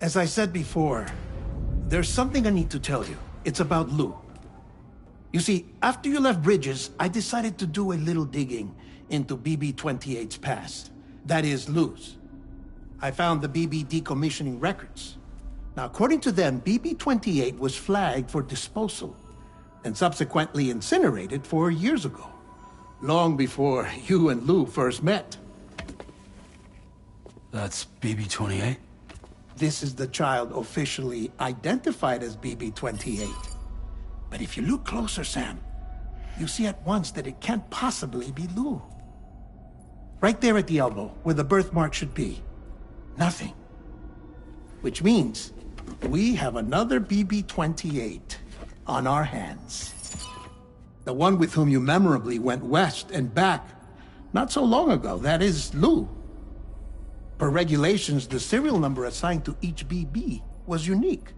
As I said before, there's something I need to tell you. It's about Lou. You see, after you left Bridges, I decided to do a little digging into BB-28's past. That is, Lou's. I found the BB decommissioning records. Now, according to them, BB-28 was flagged for disposal and subsequently incinerated 4 years ago, long before you and Lou first met. That's BB-28? This is the child officially identified as BB-28. But if you look closer, Sam, you see at once that it can't possibly be Lou. Right there at the elbow, where the birthmark should be. Nothing. Which means we have another BB-28 on our hands. The one with whom you memorably went west and back not so long ago, that is Lou. Per regulations, the serial number assigned to each BB was unique.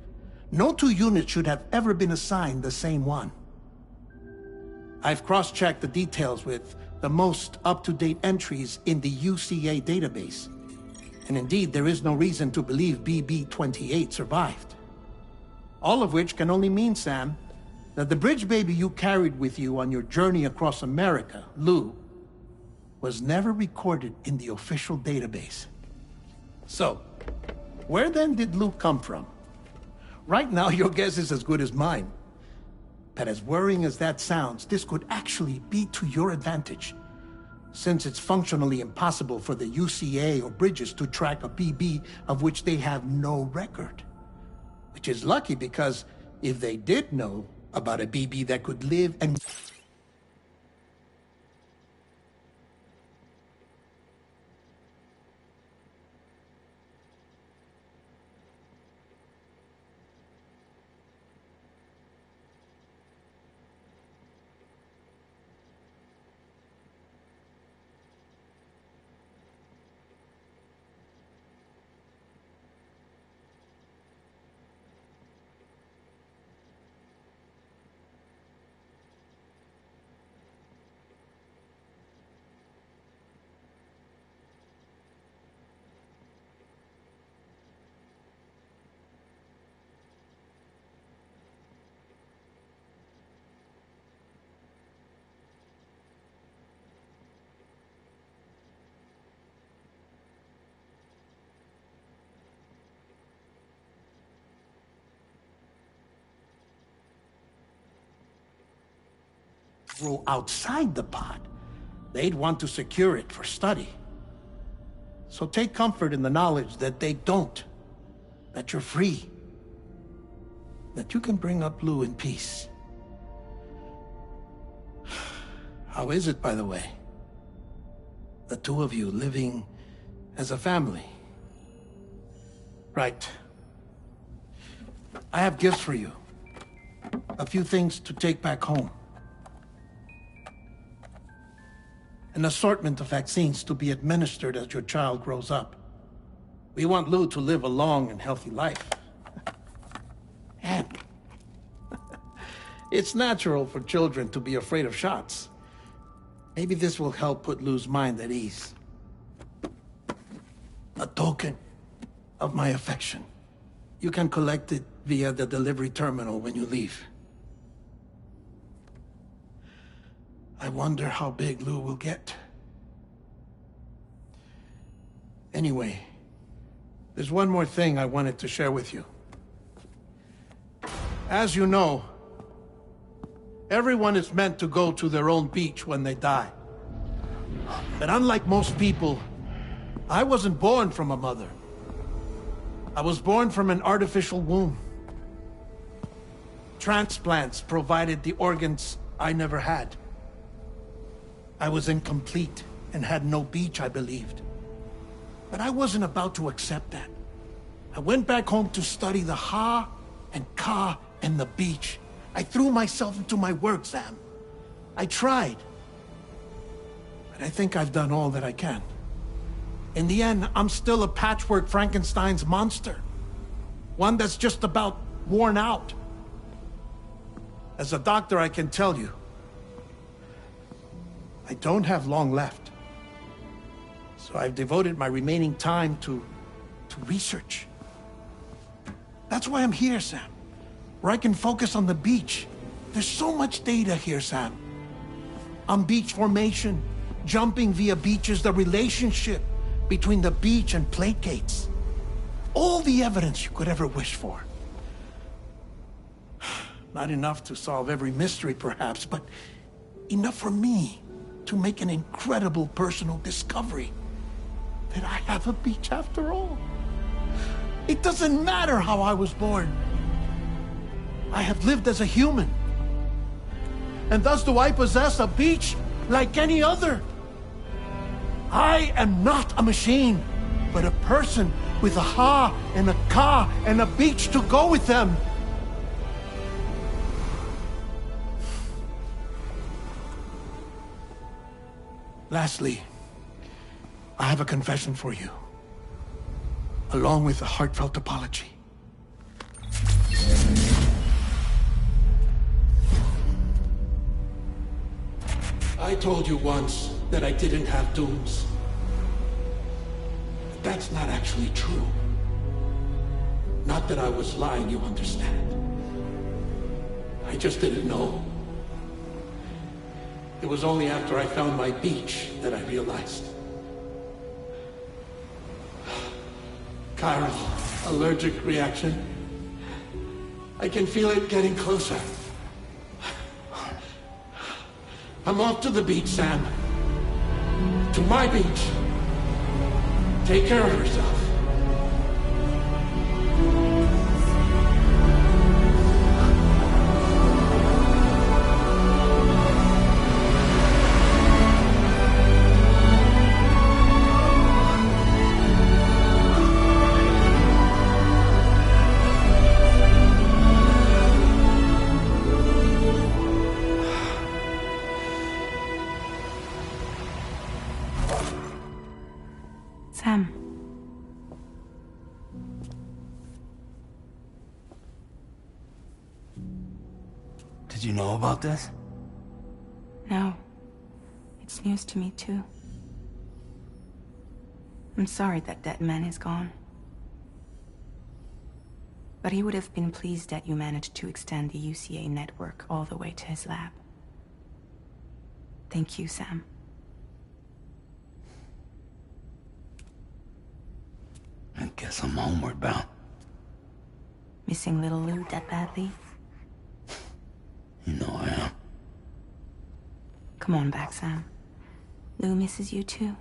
No two units should have ever been assigned the same one. I've cross-checked the details with the most up-to-date entries in the UCA database. And indeed, there is no reason to believe BB-28 survived. All of which can only mean, Sam, that the bridge baby you carried with you on your journey across America, Lou, was never recorded in the official database. So, where then did Lou come from? Right now, your guess is as good as mine. But as worrying as that sounds, this could actually be to your advantage, since it's functionally impossible for the UCA or Bridges to track a BB of which they have no record. Which is lucky, because if they did know about a BB that could live and... grow outside the pod, they'd want to secure it for study. So take comfort in the knowledge that they don't, that you're free, that you can bring up Lou in peace. How is it, by the way? The two of you living as a family? Right. I have gifts for you. A few things to take back home. An assortment of vaccines to be administered as your child grows up. We want Lou to live a long and healthy life. And it's natural for children to be afraid of shots. Maybe this will help put Lou's mind at ease. A token of my affection. You can collect it via the delivery terminal when you leave. I wonder how big Lou will get. Anyway, there's one more thing I wanted to share with you. As you know, everyone is meant to go to their own beach when they die. But unlike most people, I wasn't born from a mother. I was born from an artificial womb. Transplants provided the organs I never had. I was incomplete and had no beach, I believed. But I wasn't about to accept that. I went back home to study the Ha and Ka and the beach. I threw myself into my work, Sam. I tried. But I think I've done all that I can. In the end, I'm still a patchwork Frankenstein's monster. One that's just about worn out. As a doctor, I can tell you, I don't have long left. So I've devoted my remaining time to research. That's why I'm here, Sam. Where I can focus on the beach. There's so much data here, Sam. On beach formation, jumping via beaches, the relationship between the beach and plate gates. All the evidence you could ever wish for. Not enough to solve every mystery, perhaps, but enough for me to make an incredible personal discovery. That I have a beach after all. It doesn't matter how I was born. I have lived as a human. And thus do I possess a beach like any other. I am not a machine, but a person with a ha and a ka and a beach to go with them. Lastly, I have a confession for you, along with a heartfelt apology. I told you once that I didn't have dooms. But that's not actually true. Not that I was lying, you understand. I just didn't know. It was only after I found my beach that I realized. Chiral allergic reaction. I can feel it getting closer. I'm off to the beach, Sam. To my beach. Take care of yourself. Sam. Did you know about this? No. It's news to me, too. I'm sorry that that man is gone. But he would have been pleased that you managed to extend the UCA network all the way to his lab. Thank you, Sam. I guess I'm homeward bound. Missing little Lou that badly? You know I am. Come on back, Sam. Lou misses you too.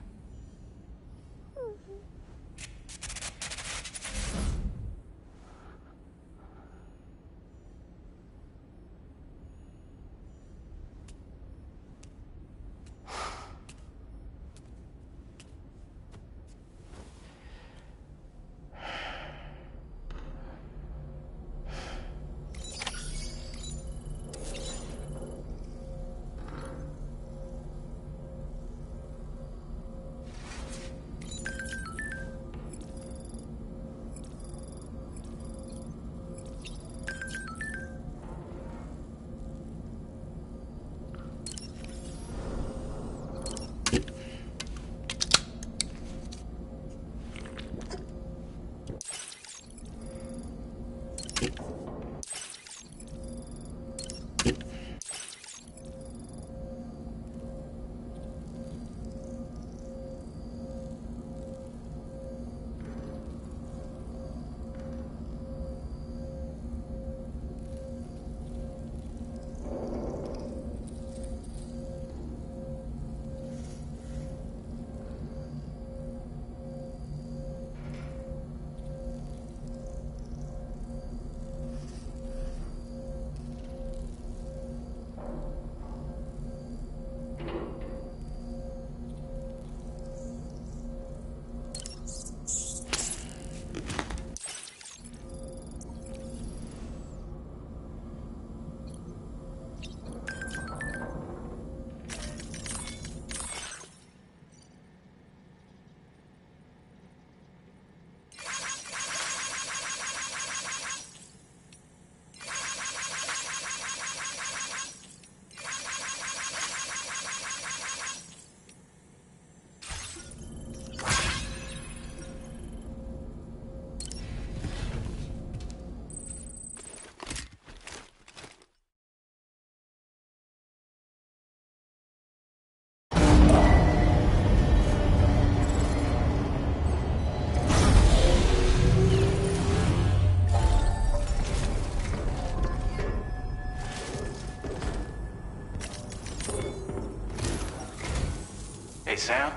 Hey, Sam.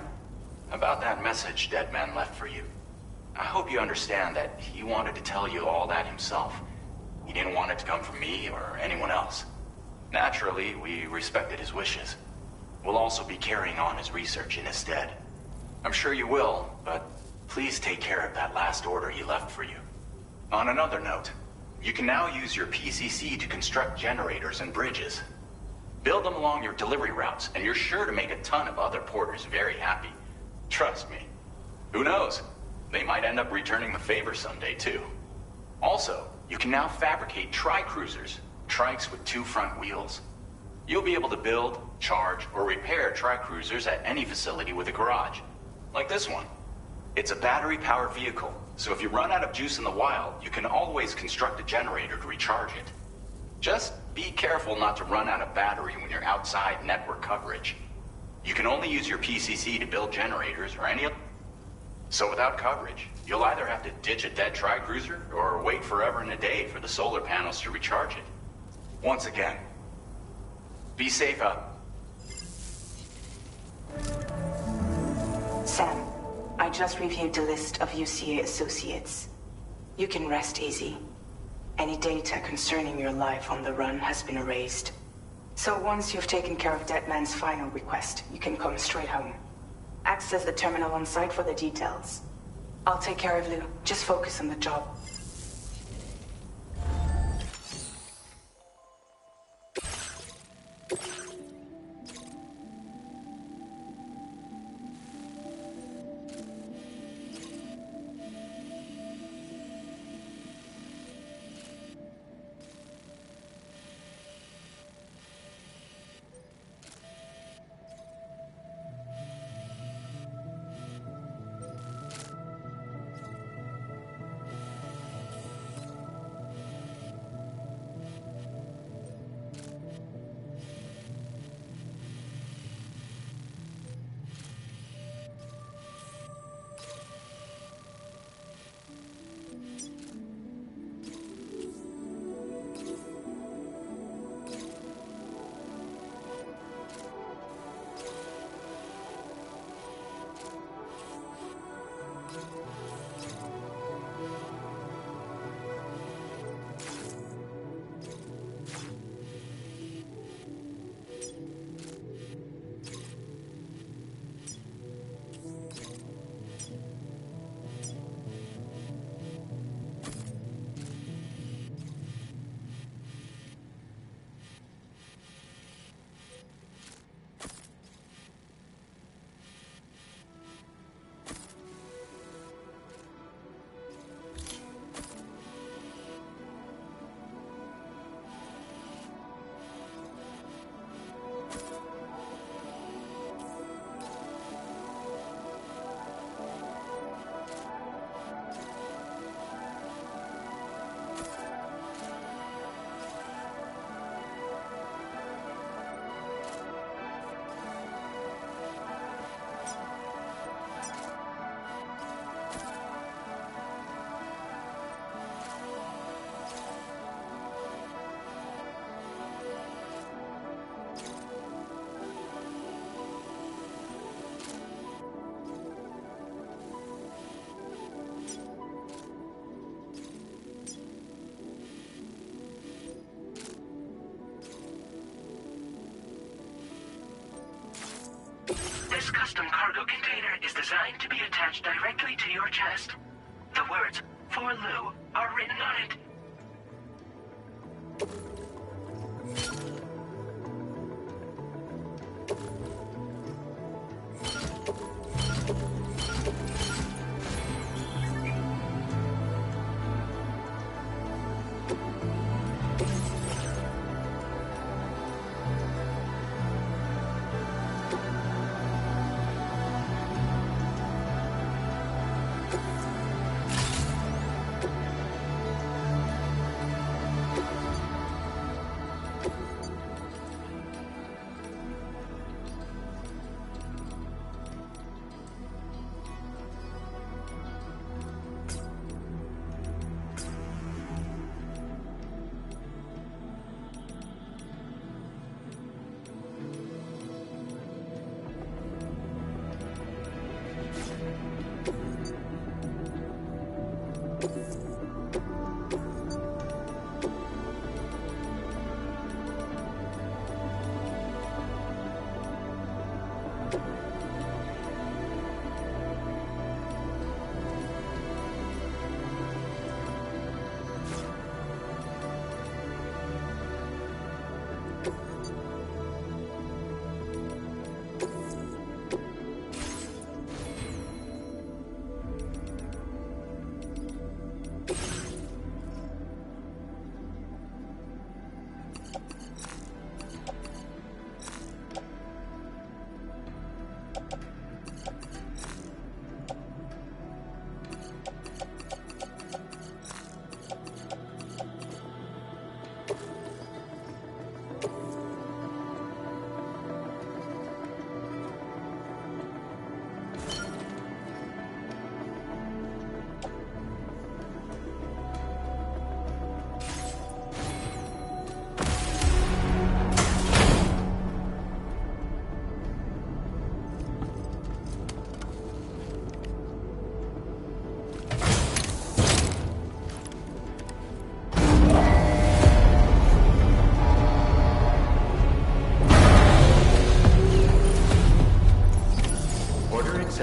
About that message Deadman left for you. I hope you understand that he wanted to tell you all that himself. He didn't want it to come from me or anyone else. Naturally, we respected his wishes. We'll also be carrying on his research in his stead. I'm sure you will, but please take care of that last order he left for you. On another note, you can now use your PCC to construct generators and bridges. Build them along your delivery routes, and you're sure to make a ton of other porters very happy. Trust me. Who knows? They might end up returning the favor someday, too. Also, you can now fabricate tri-cruisers, trikes with 2 front wheels. You'll be able to build, charge, or repair tri-cruisers at any facility with a garage. Like this one. It's a battery-powered vehicle, so if you run out of juice in the wild, you can always construct a generator to recharge it. Just be careful not to run out of battery when you're outside network coverage. You can only use your PCC to build generators or any other. So without coverage, you'll either have to ditch a dead tri-cruiser or wait forever and a day for the solar panels to recharge it. Once again, be safe out. Sam, I just reviewed the list of UCA associates. You can rest easy. Any data concerning your life on the run has been erased. So once you've taken care of Deadman's final request, you can come straight home. Access the terminal on site for the details. I'll take care of Lou. Just focus on the job. This custom cargo container is designed to be attached directly to your chest. The words, "For Lou," are written on it.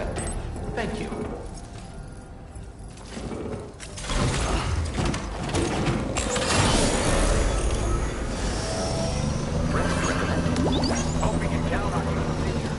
accepted. Thank you. Hope we can count on you in the future.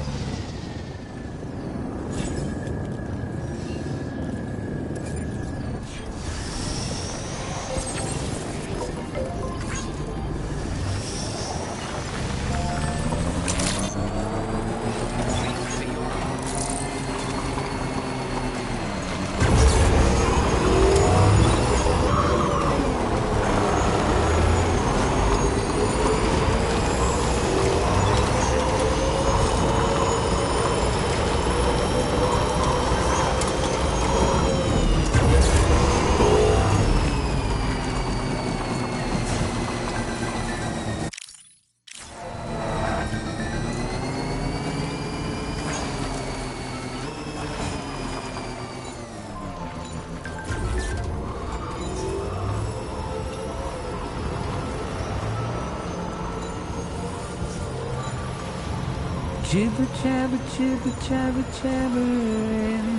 Jibber jabber, jibber jabber, jabbering.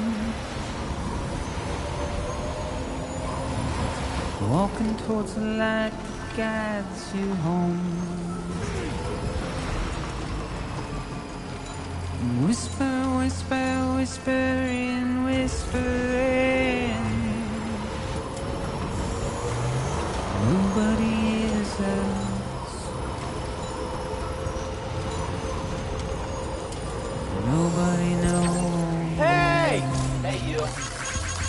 Walking towards the light that guides you home. Whisper, whisper, whispering, whispering. Nobody is us. Nobody knows. Hey! Hey, you.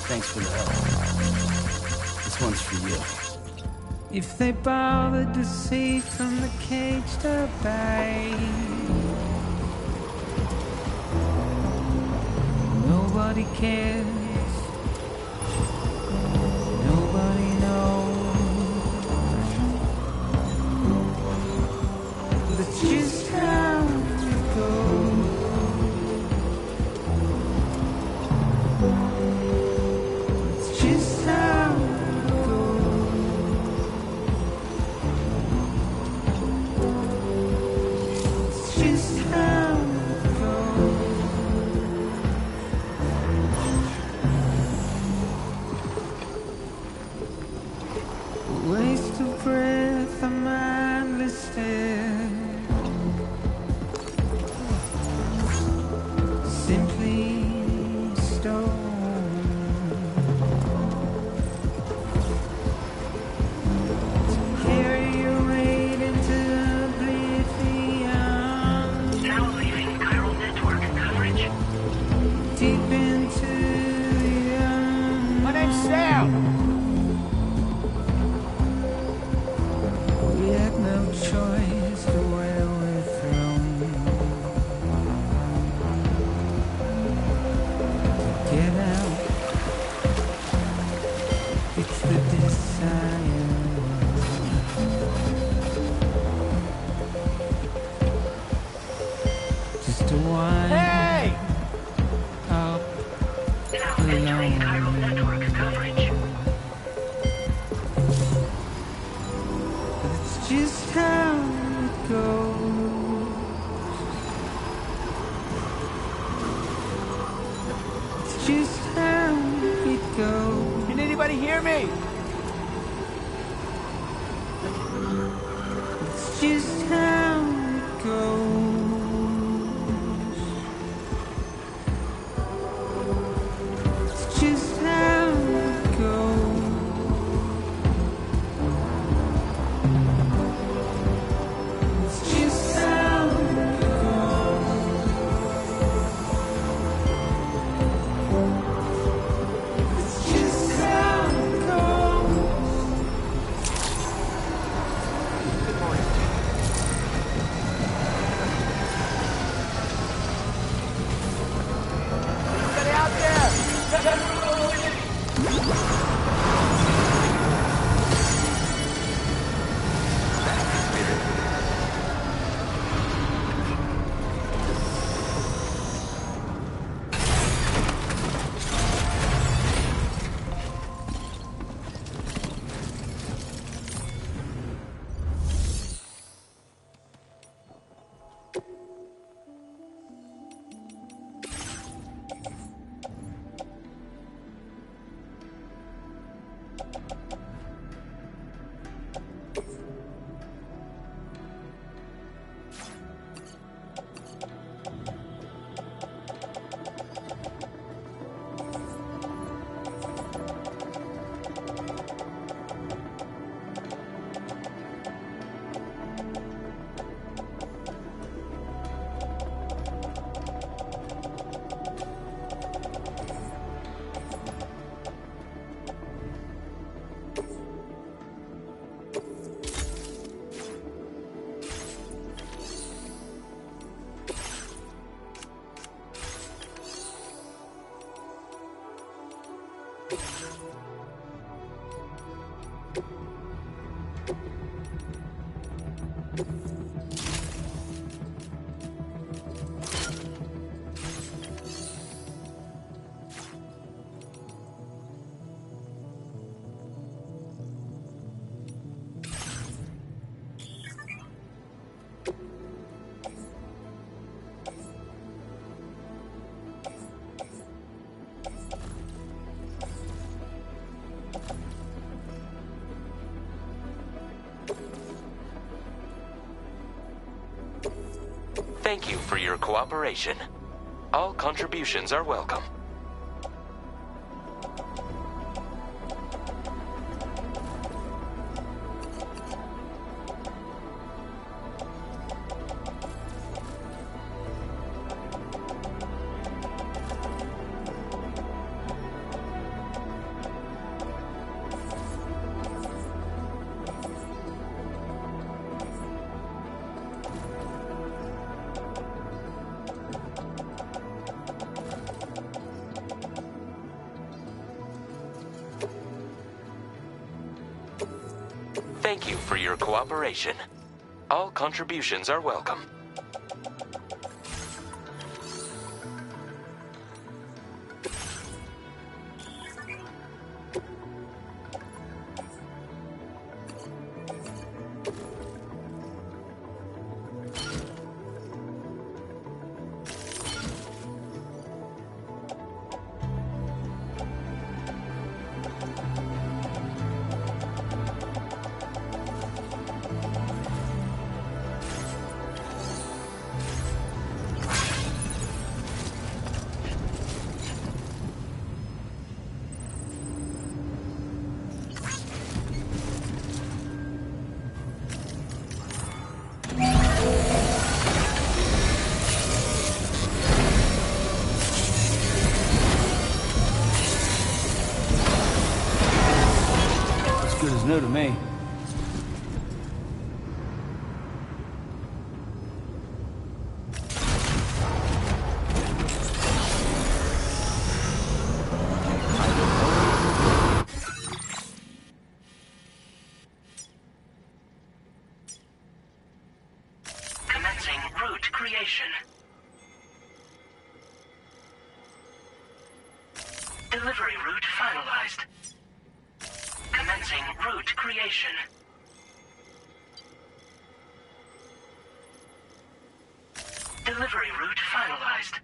Thanks for the help. This one's for you. If they bothered to see from the cage to bay, nobody cares. Nobody knows. That's just how it goes. It's just how it goes. It's just how it goes. Waste of breath, a mindless stare. Simply stone. To carry your weight into oblivion. Now leaving chiral network coverage. Deep into the My name's Sam. We had no choice to where we're thrown. Get out. It's the desire. Just to wind up Now entering chiral network coverage. It's just how it goes. It's just how it goes. Can anybody hear me? It's just how it goes. It's just how it goes. It's just how it goes. It's just how it goes. Good morning. Thank you for your cooperation. All contributions are welcome. Thank you for your cooperation. All contributions are welcome. Good as new to me. Commencing route creation. Delivery route finalized. Commencing route creation. Delivery route finalized.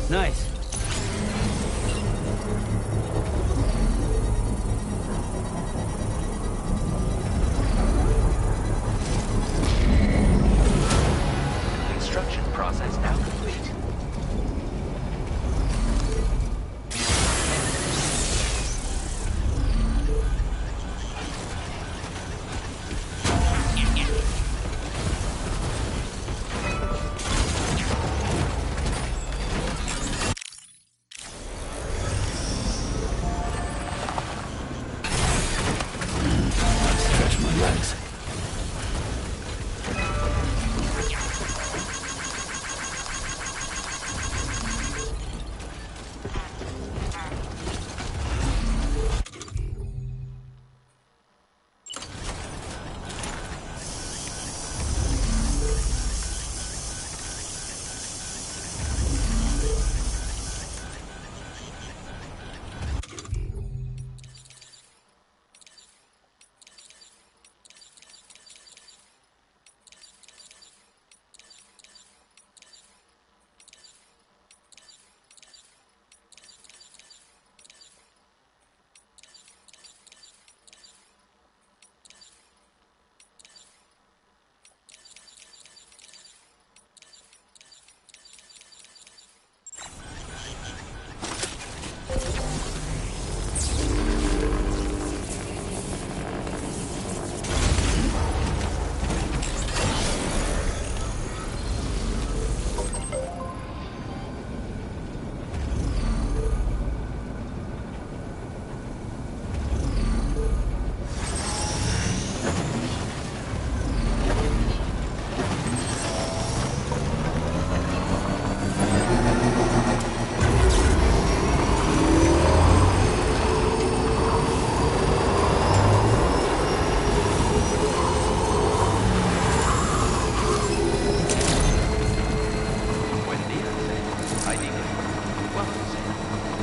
Nice. Construction process now complete. Stretch my legs.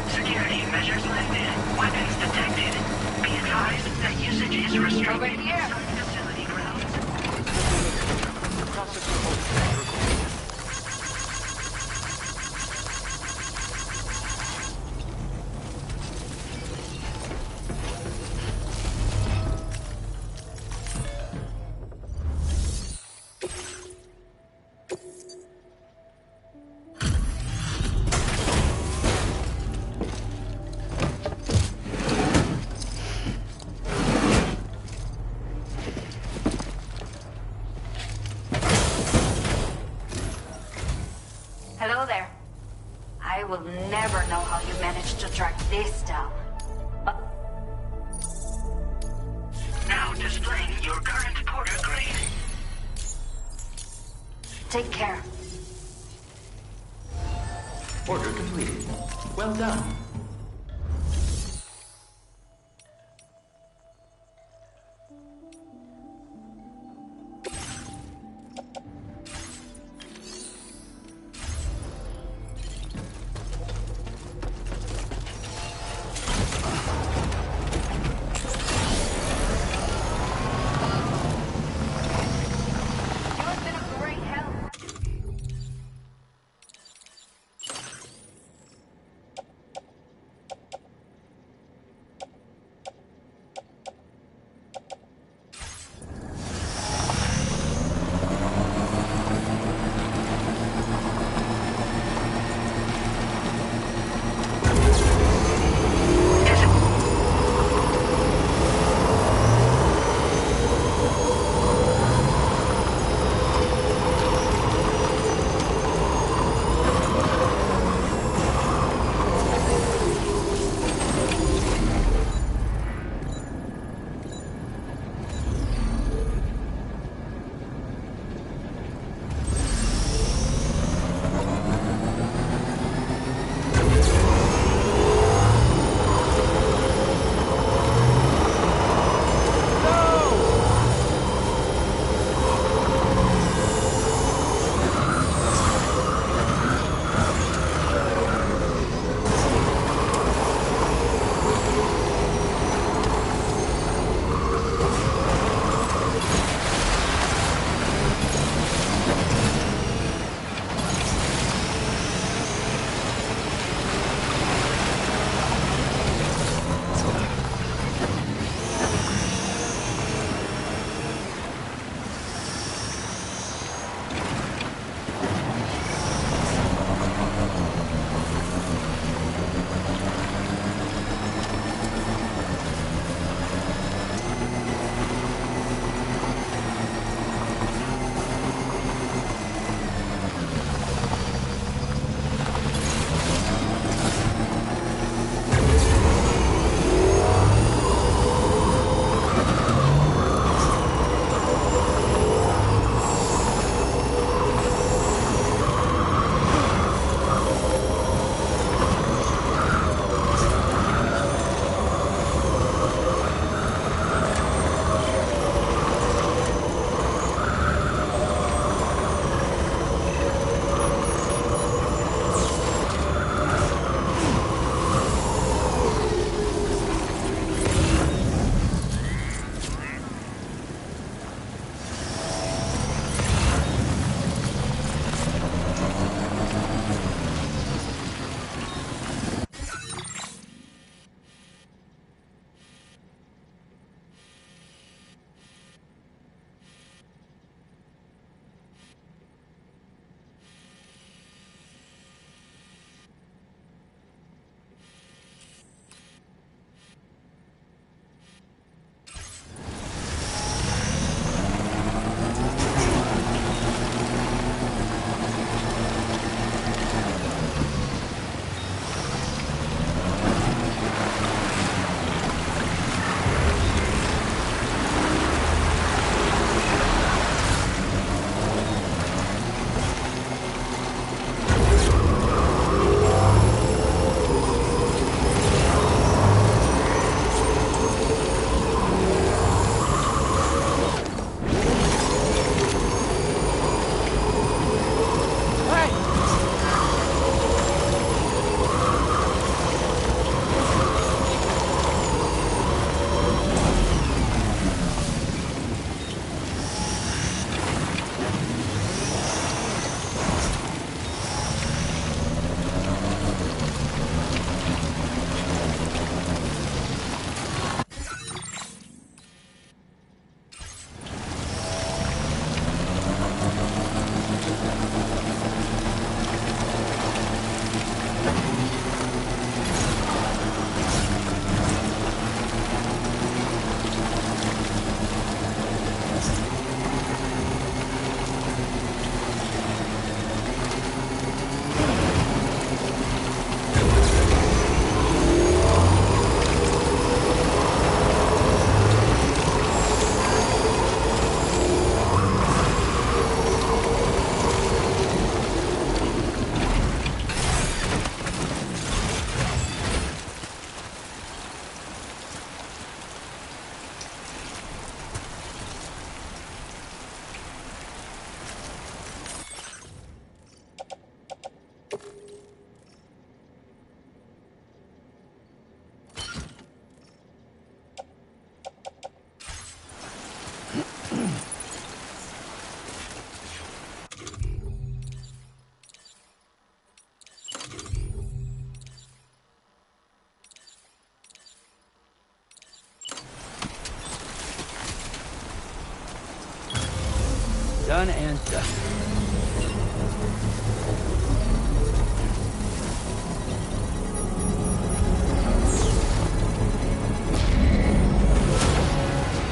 Security measures lifted. Weapons detected. Be advised that usage is restricted. Over here. Facility grounds. Hello there. I will never know how you managed to track this down. But Now displaying your current porter grade. take care. Order completed. Well done. You've been a great help.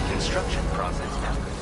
Construction process now complete.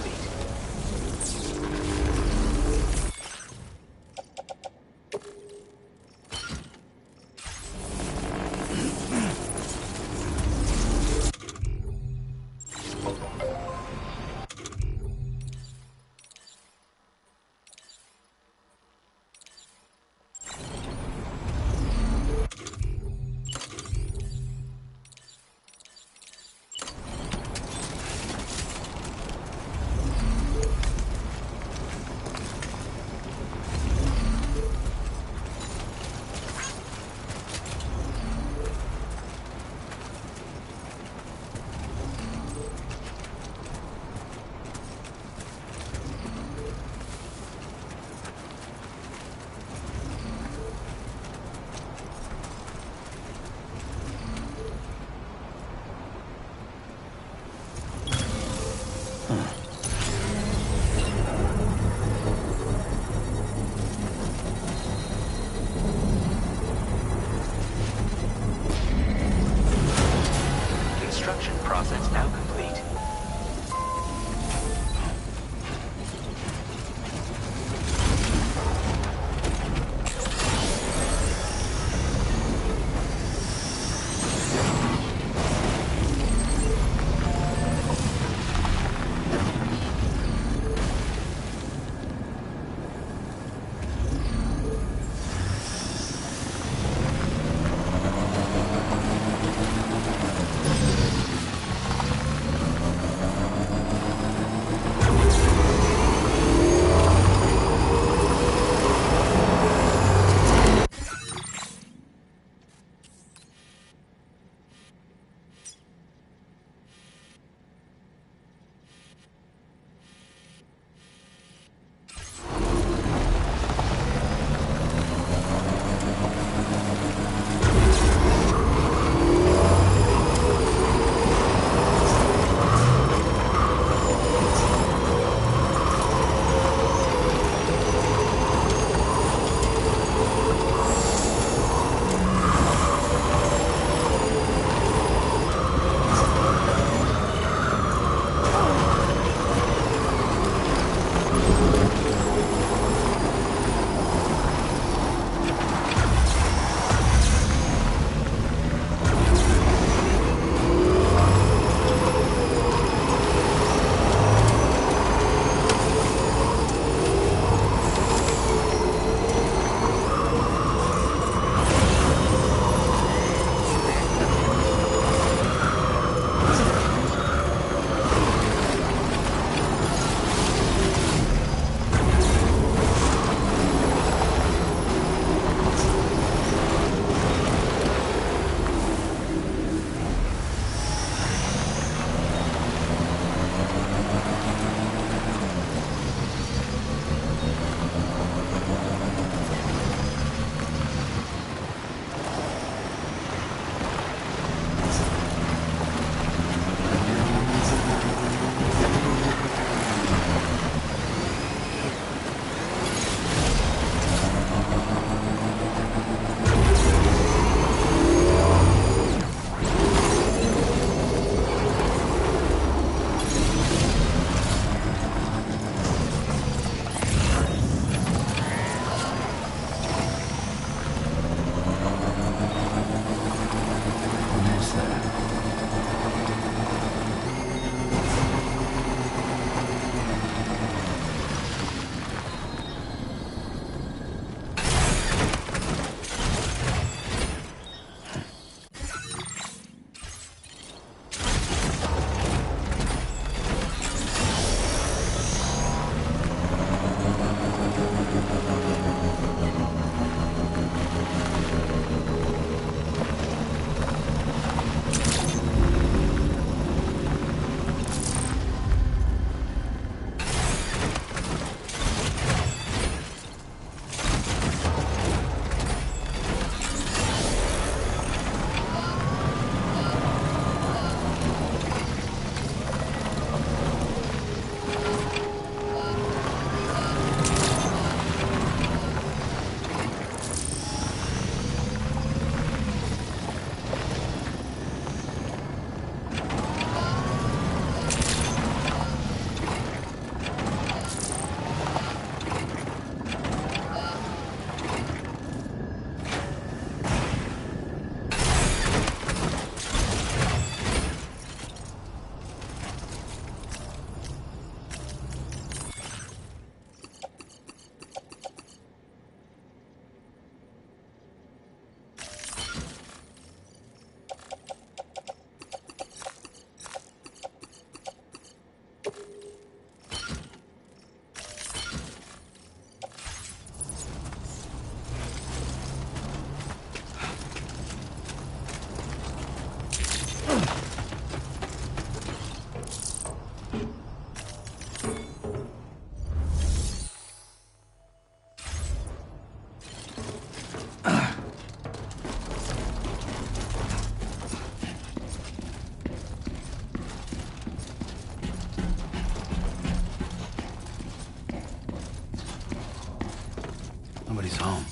Nobody's home.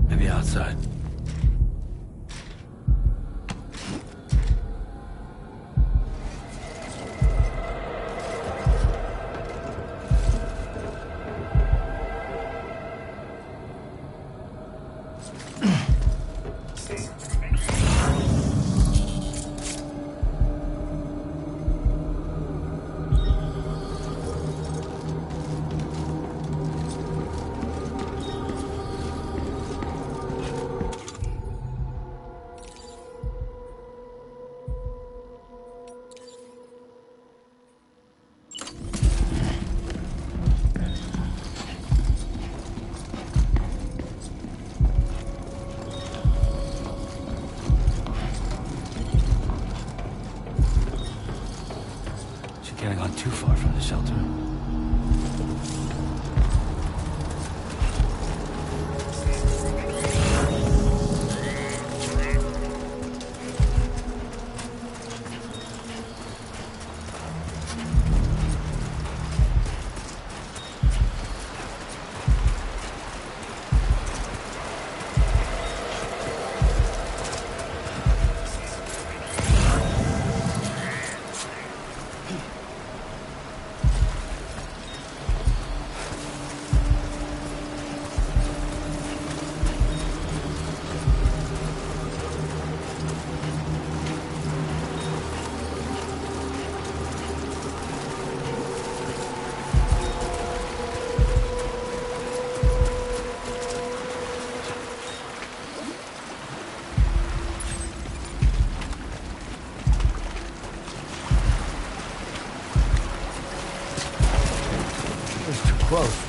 Maybe outside. Can't have gone too far from the shelter. Close.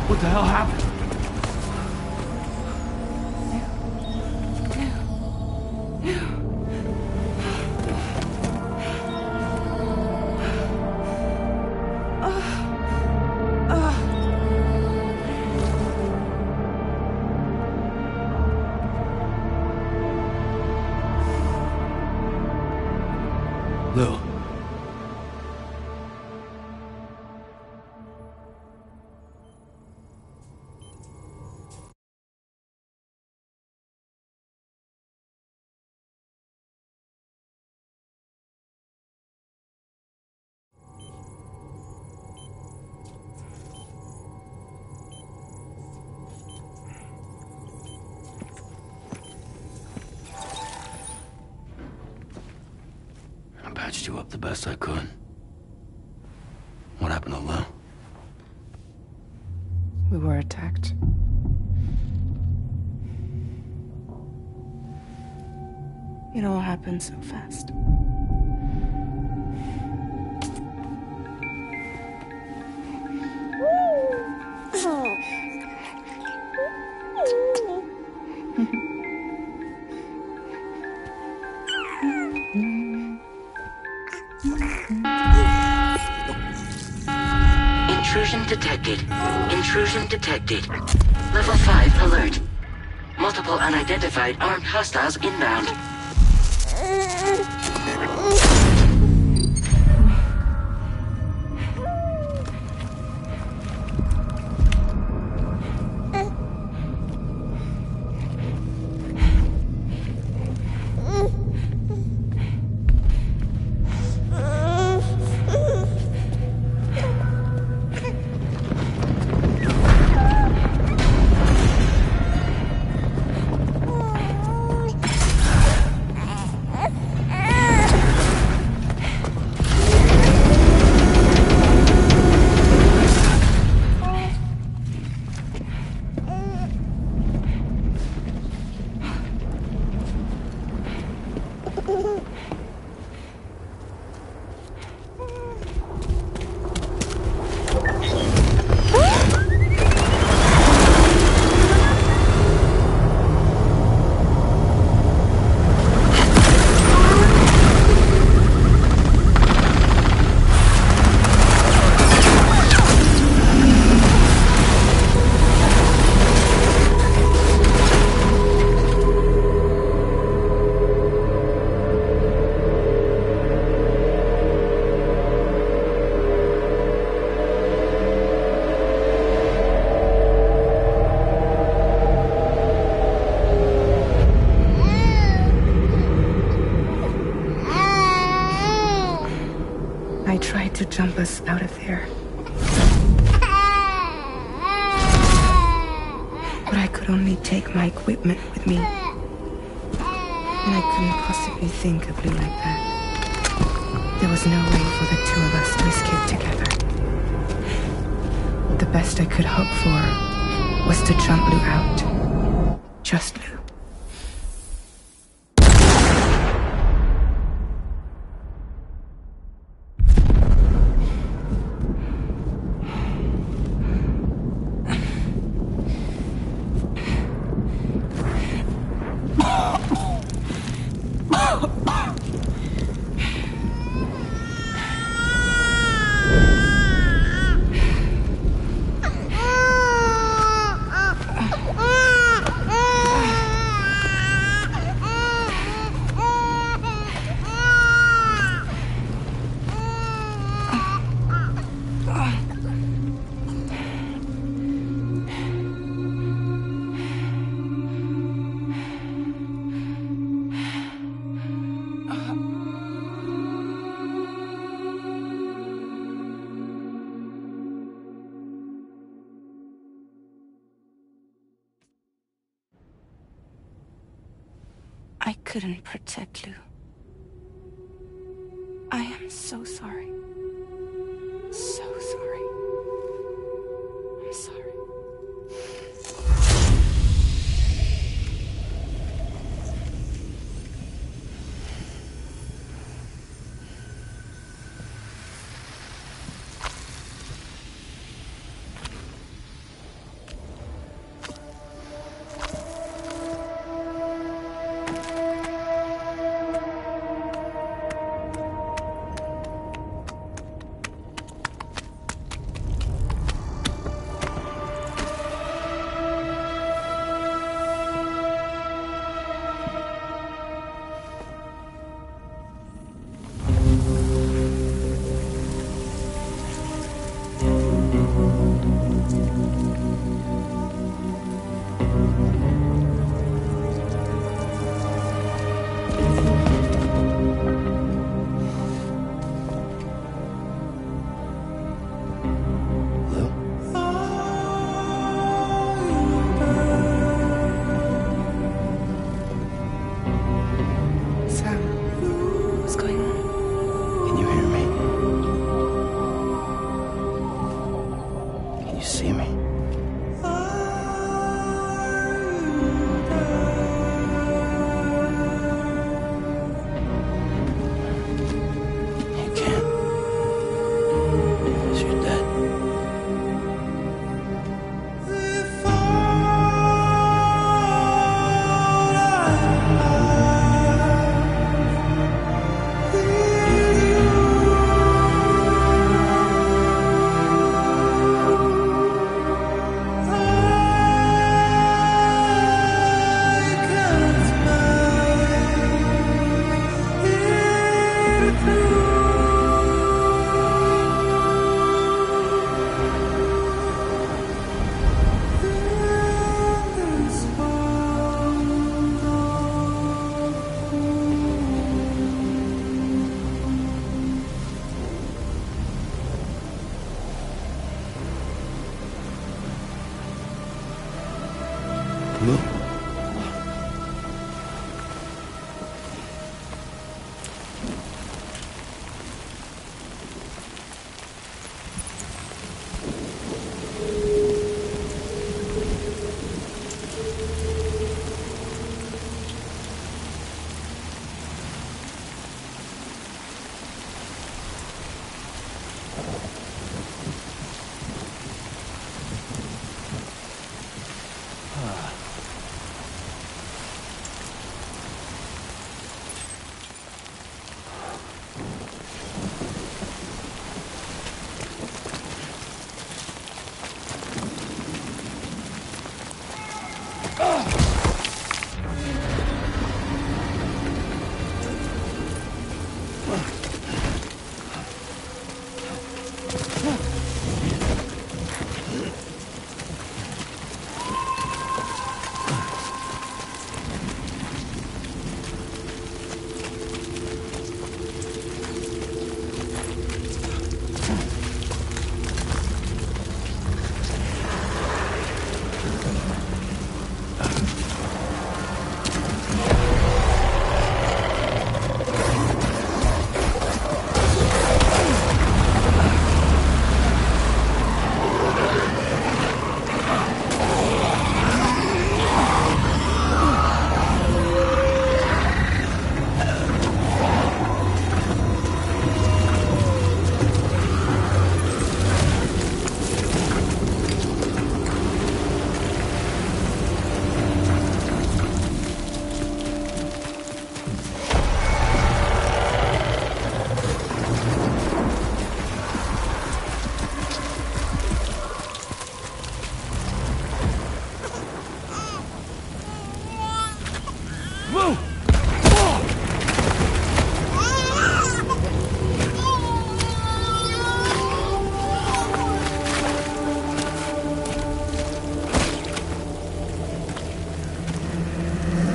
What the hell happened? Lou. I patched you up the best I could. What happened to Lou? We were attacked. all happened so fast. Intrusion detected. Intrusion detected. Level 5 alert. Multiple unidentified armed hostiles inbound. I tried to jump us out of there. But I could only take my equipment with me. And I couldn't possibly think of Lou like that. There was no way for the two of us to escape together. The best I could hope for was to jump Lou out. Just Lou. I couldn't protect Lou. I am so sorry. So sorry. I'm sorry.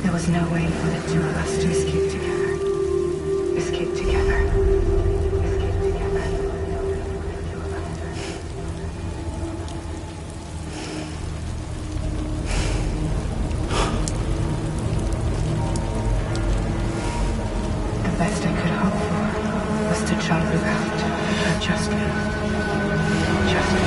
There was no way for the two of us to escape together. Escape together. Escape together. The best I could hope for was to jump without just me. Just me.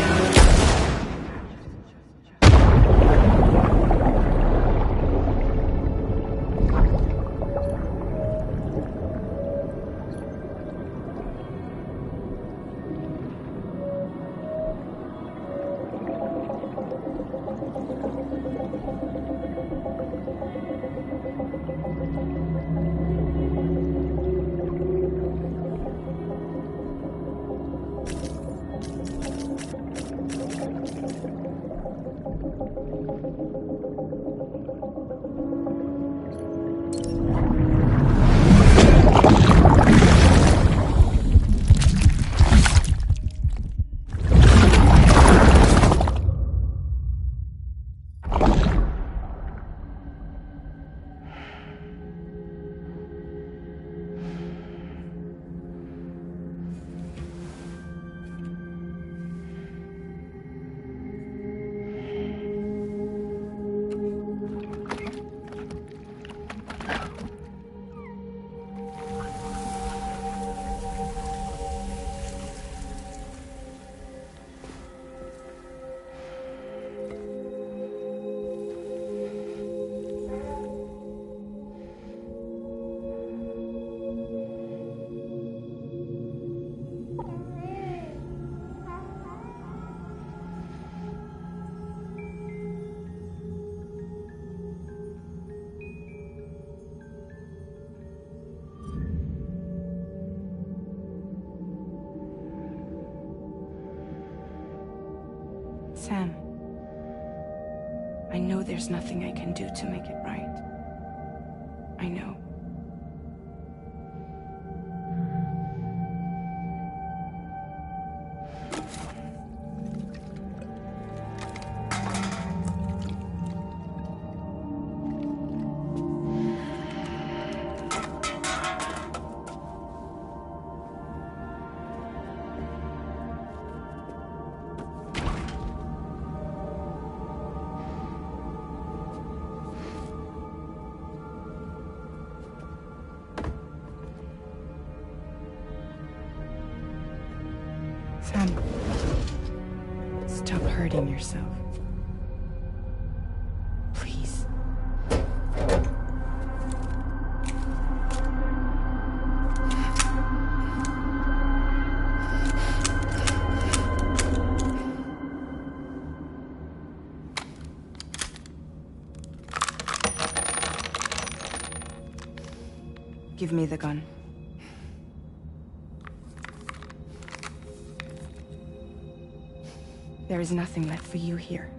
Sam, I know there's nothing I can do to make it right. I know. Sam, stop hurting yourself. Please. Give me the gun. There is nothing left for you here.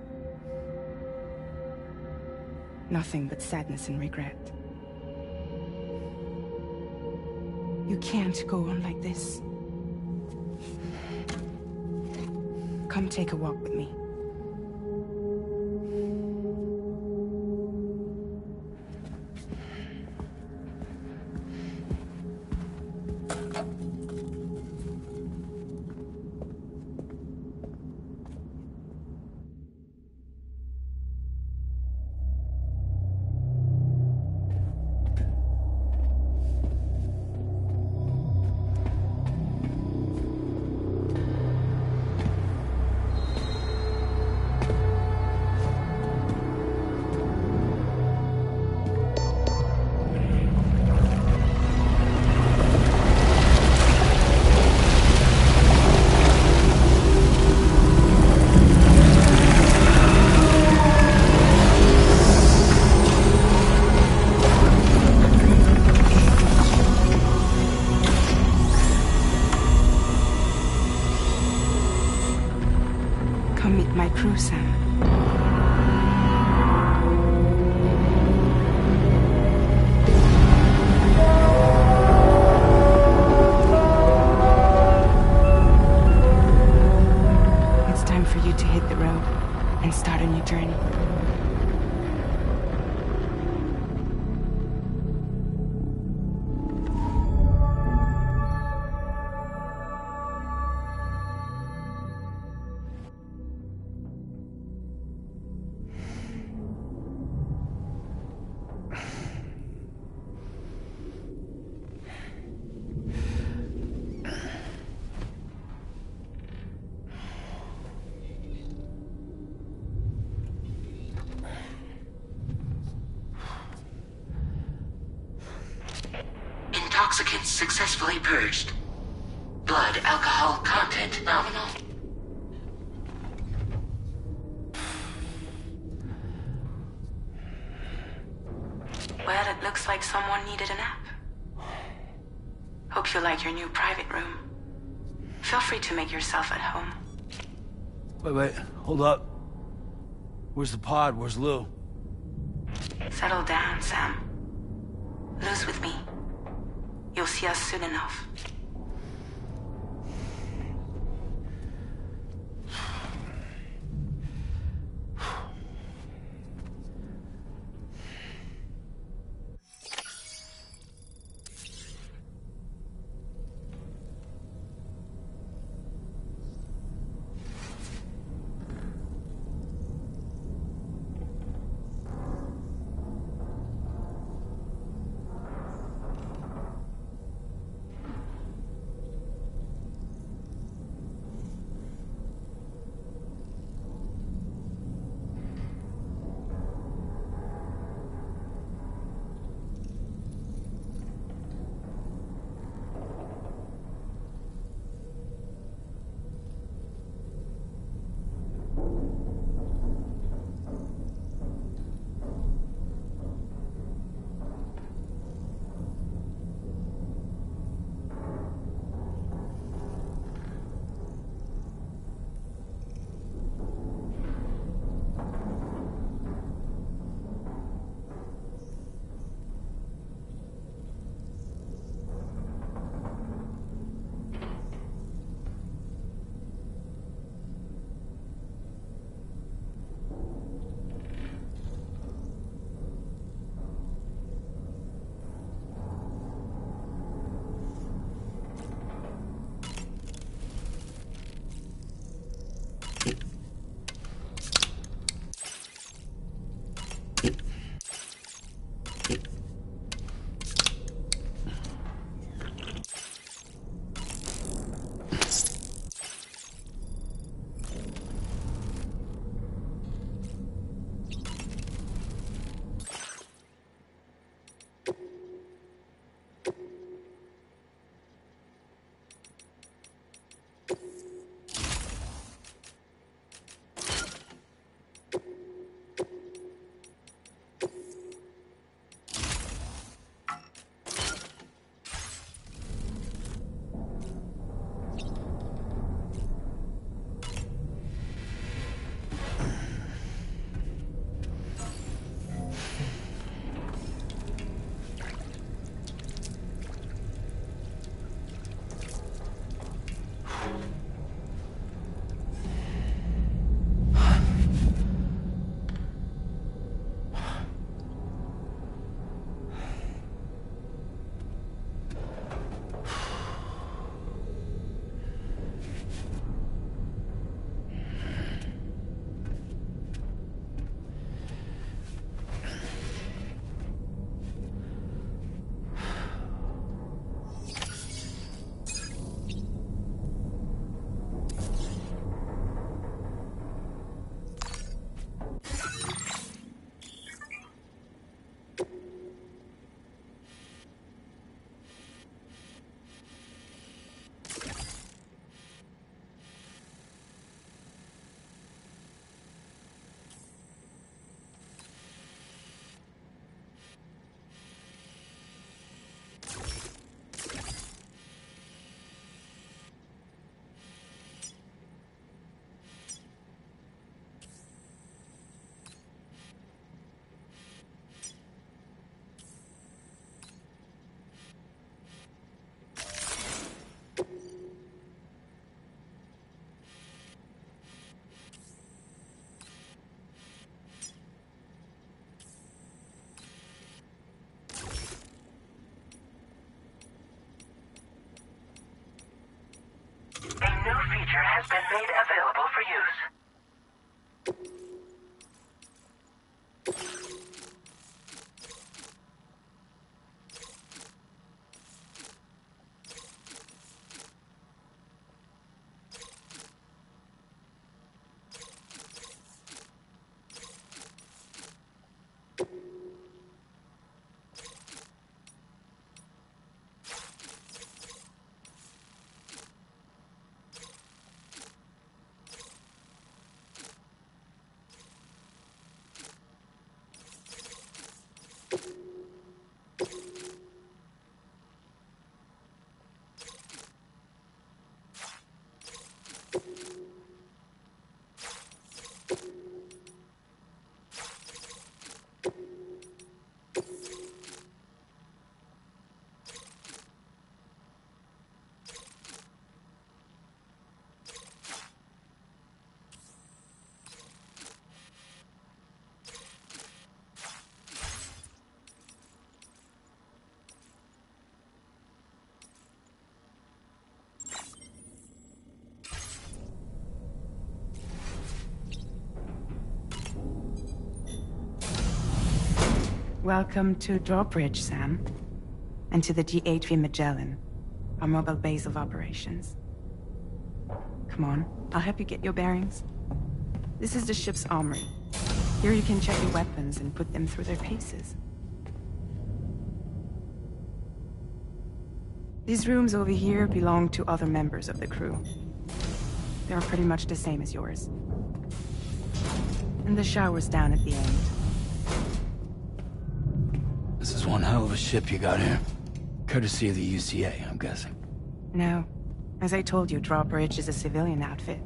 Nothing but sadness and regret. You can't go on like this. Come take a walk with me. Come meet my crew, Sam. It's time for you to hit the road and start a new journey. Intoxicants successfully purged. Blood alcohol content nominal. Well, it looks like someone needed a nap. Hope you like your new private room. Feel free to make yourself at home. Wait, hold up. Where's the pod? Where's Lou? Settle down, Sam. Lou's with me. You'll see us soon enough. feature has been made available for use. Welcome to Drawbridge, Sam. And to the GHV Magellan, our mobile base of operations. Come on, I'll help you get your bearings. This is the ship's armory. Here you can check your weapons and put them through their paces. These rooms over here belong to other members of the crew. They're pretty much the same as yours. And the shower's down at the end. This is one hell of a ship you got here. Courtesy of the UCA, I'm guessing. No. As I told you, Drawbridge is a civilian outfit.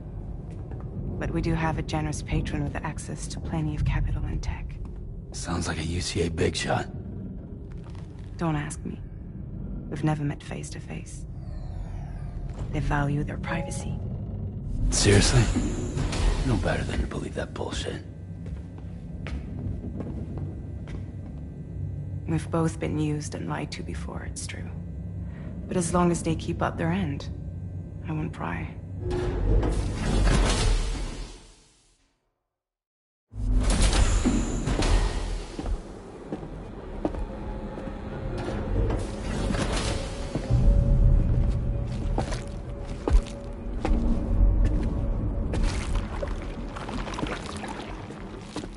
But we do have a generous patron with access to plenty of capital and tech. Sounds like a UCA big shot. Don't ask me. We've never met face to face. They value their privacy. Seriously? No better than to believe that bullshit. We've both been used and lied to before, it's true. But as long as they keep up their end, I won't pry.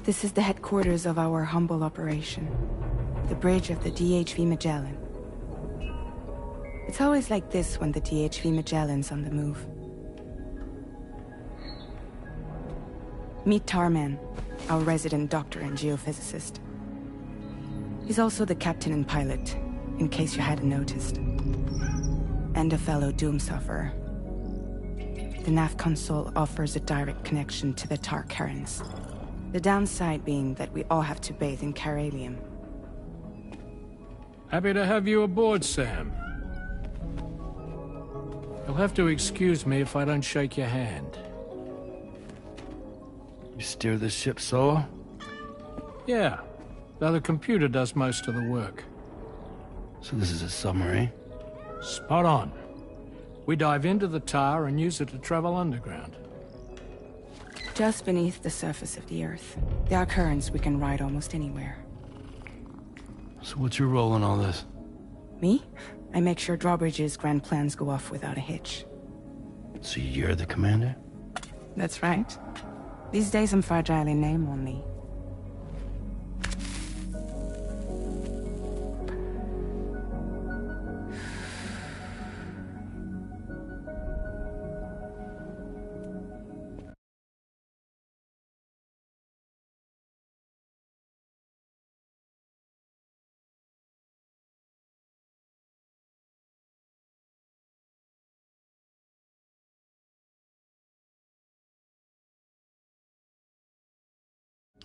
This is the headquarters of our humble operation. The bridge of the DHV Magellan. It's always like this when the DHV Magellan's on the move. Meet Tarman, our resident doctor and geophysicist. He's also the captain and pilot, in case you hadn't noticed. And a fellow Doom sufferer. The nav console offers a direct connection to the Tar currents. The downside being that we all have to bathe in Caralium. Happy to have you aboard, Sam. You'll have to excuse me if I don't shake your hand. You steer this ship solo? Yeah, though the computer does most of the work. So this is a submarine? Spot on. We dive into the Tar and use it to travel underground. Just beneath the surface of the Earth, there are currents we can ride almost anywhere. So what's your role in all this? Me? I make sure Drawbridge's grand plans go off without a hitch. So you're the commander? That's right. These days I'm fragile in name only.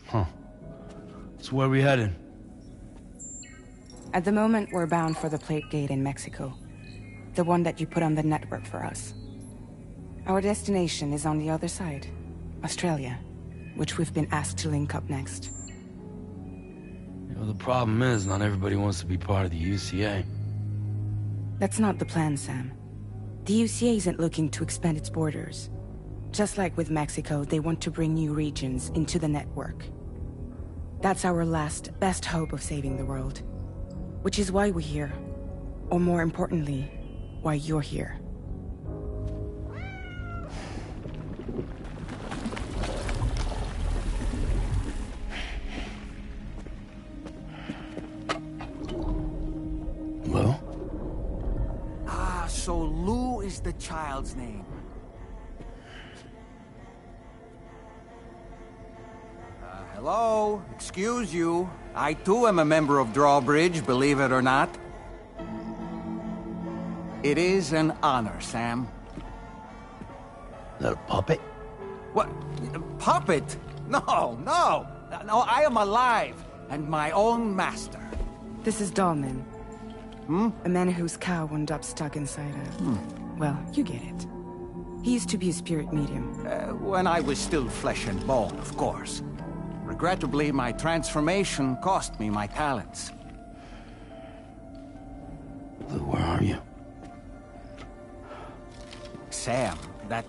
Huh. So where are we headed? At the moment, we're bound for the Plate Gate in Mexico. The one that you put on the network for us. Our destination is on the other side, Australia, which we've been asked to link up next. You know, the problem is, not everybody wants to be part of the UCA. That's not the plan, Sam. The UCA isn't looking to expand its borders. Just like with Mexico, they want to bring new regions into the network. That's our last, best hope of saving the world. Which is why we're here. Or more importantly, why you're here. Well? So Lou is the child's name. Hello? Excuse you. I too am a member of Drawbridge, believe it or not. It is an honor, Sam. Is that a puppet? What? A puppet? No, no! No, I am alive, and my own master. This is Dahlman. A man whose cow wound up stuck inside a... Well, you get it. He used to be a spirit medium. When I was still flesh and bone, of course. Regrettably, my transformation cost me my talents. Lou, where are you? Sam, that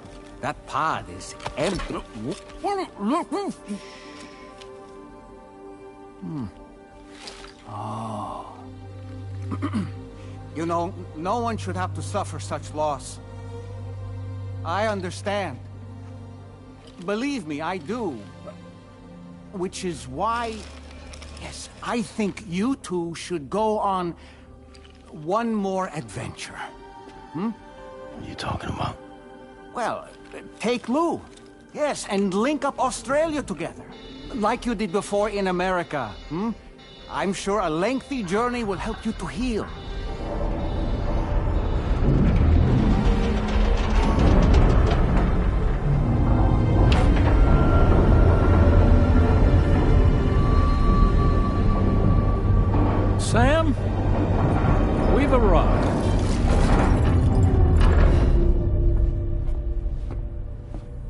pod is empty. Oh. You know, no one should have to suffer such loss. I understand. Believe me, I do. Which is why, yes, I think you two should go on one more adventure. What are you talking about? Well, take Lou. Yes, and link up Australia together. Like you did before in America. I'm sure a lengthy journey will help you to heal. Sam, we've arrived.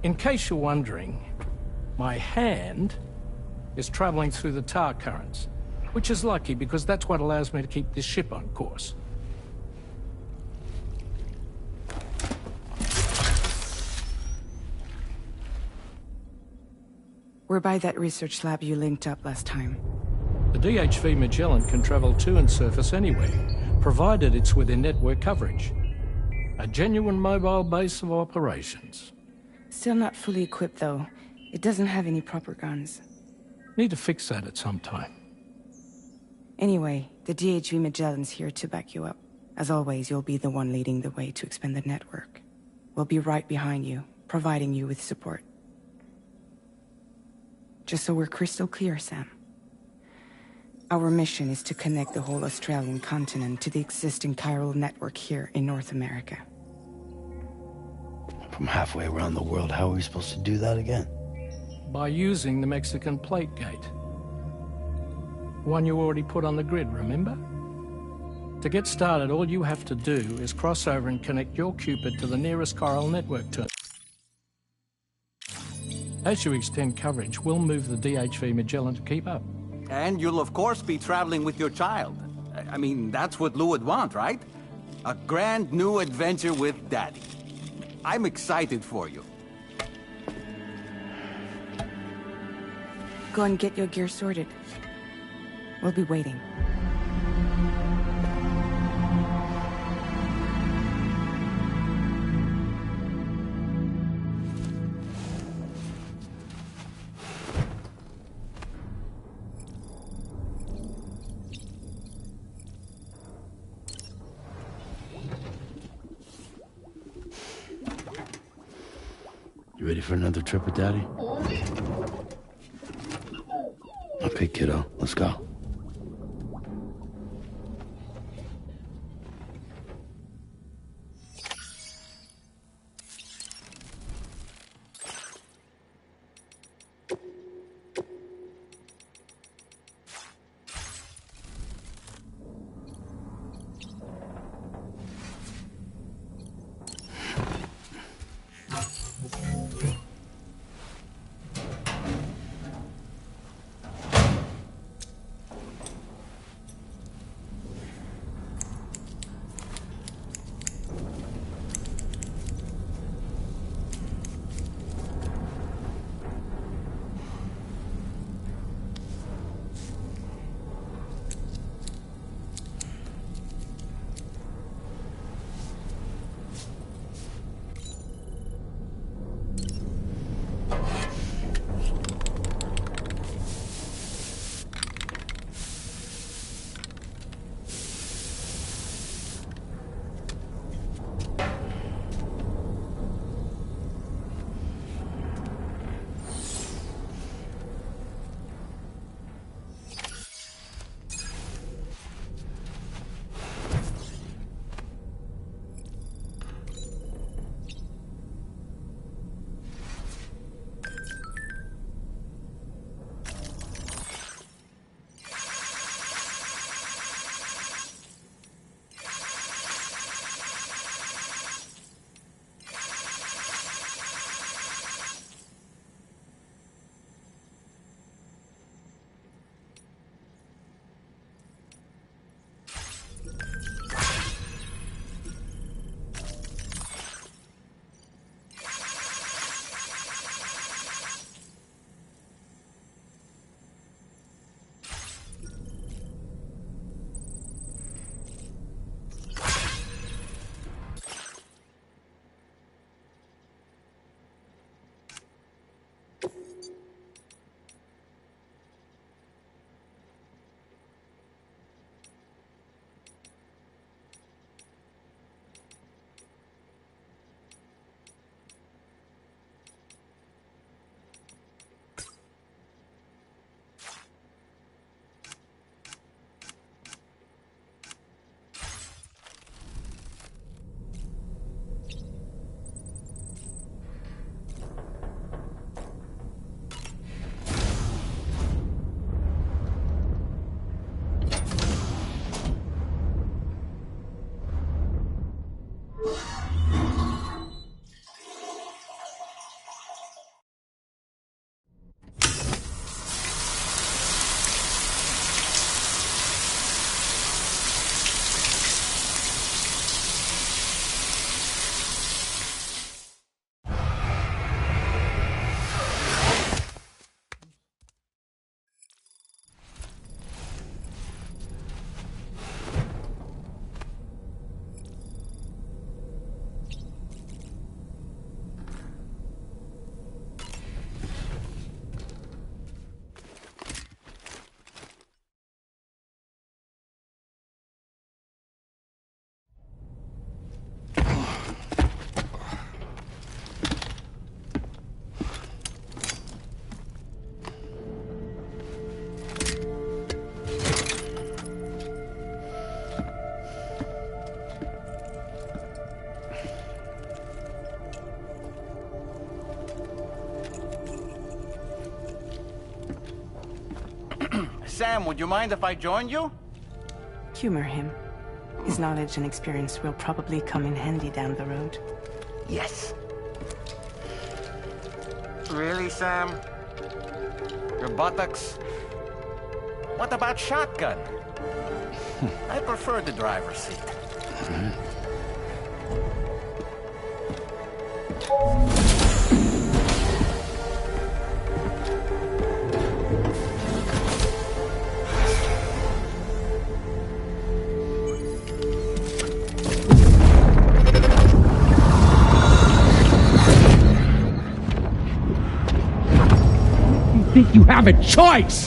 In case you're wondering, my hand is traveling through the tar currents, which is lucky because that's what allows me to keep this ship on course. We're by that research lab you linked up last time. The DHV Magellan can travel to and surface anywhere, provided it's within network coverage. A genuine mobile base of operations. Still not fully equipped, though. It doesn't have any proper guns. Need to fix that at some time. Anyway, the DHV Magellan's here to back you up. As always, you'll be the one leading the way to expand the network. We'll be right behind you, providing you with support. Just so we're crystal clear, Sam. Our mission is to connect the whole Australian continent to the existing chiral network here in North America. From halfway around the world, how are we supposed to do that again? By using the Mexican plate gate. One you already put on the grid, remember? To get started, all you have to do is cross over and connect your Cupid to the nearest chiral network terminal. As you extend coverage, we'll move the DHV Magellan to keep up. And you'll of course be traveling with your child. I mean, that's what Lou would want, right? A grand new adventure with Daddy. I'm excited for you. Go and get your gear sorted. We'll be waiting. You ready for another trip with Daddy? Okay, kiddo, let's go. Sam, would you mind if I joined you? Humor him. His knowledge and experience will probably come in handy down the road. Yes. Really, Sam? Your buttocks? What about shotgun? I prefer the driver's seat. You think you have a choice?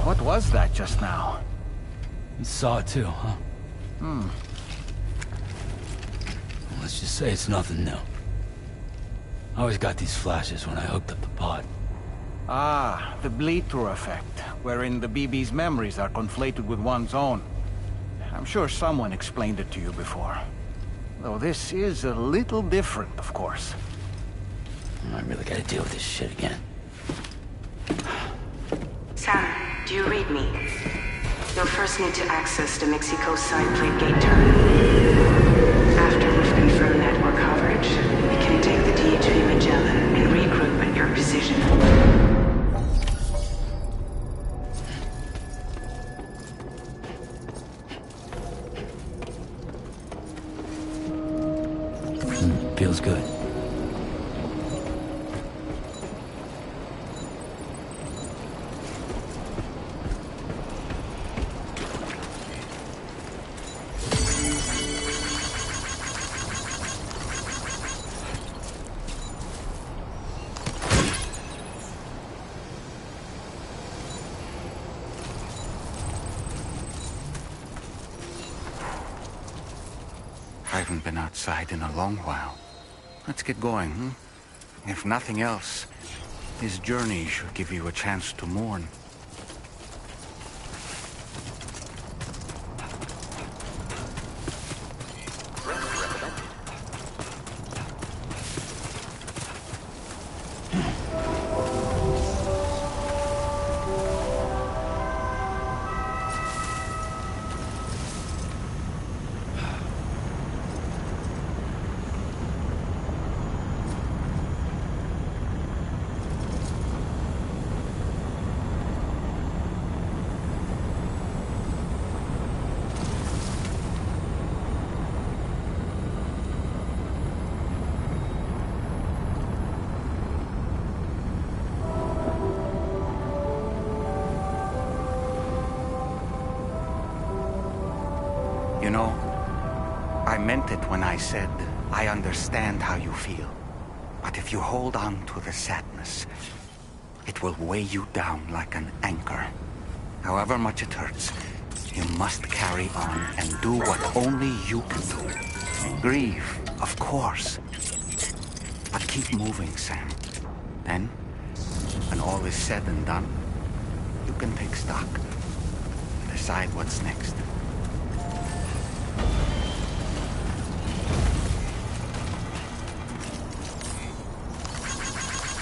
What was that just now? You saw it too, huh? Let's just say it's nothing new. I always got these flashes when I hooked up the pod. Ah, the bleed-through effect, wherein the BB's memories are conflated with one's own. I'm sure someone explained it to you before. Though this is a little different, of course. I really gotta deal with this shit again. Sam, do you read me? You'll first need to access the Mexico side plate gate terminal. After we've confirmed network coverage, we can take the DHV Magellan and regroup at your position. Feels good. I haven't been outside in a long while. Let's get going, If nothing else, this journey should give you a chance to mourn. You know, I meant it when I said, I understand how you feel. But if you hold on to the sadness, it will weigh you down like an anchor. However much it hurts, you must carry on and do what only you can do. Grieve, of course. But keep moving, Sam. Then, when all is said and done, you can take stock. Decide what's next.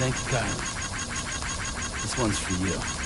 Thank you kindly. This one's for you.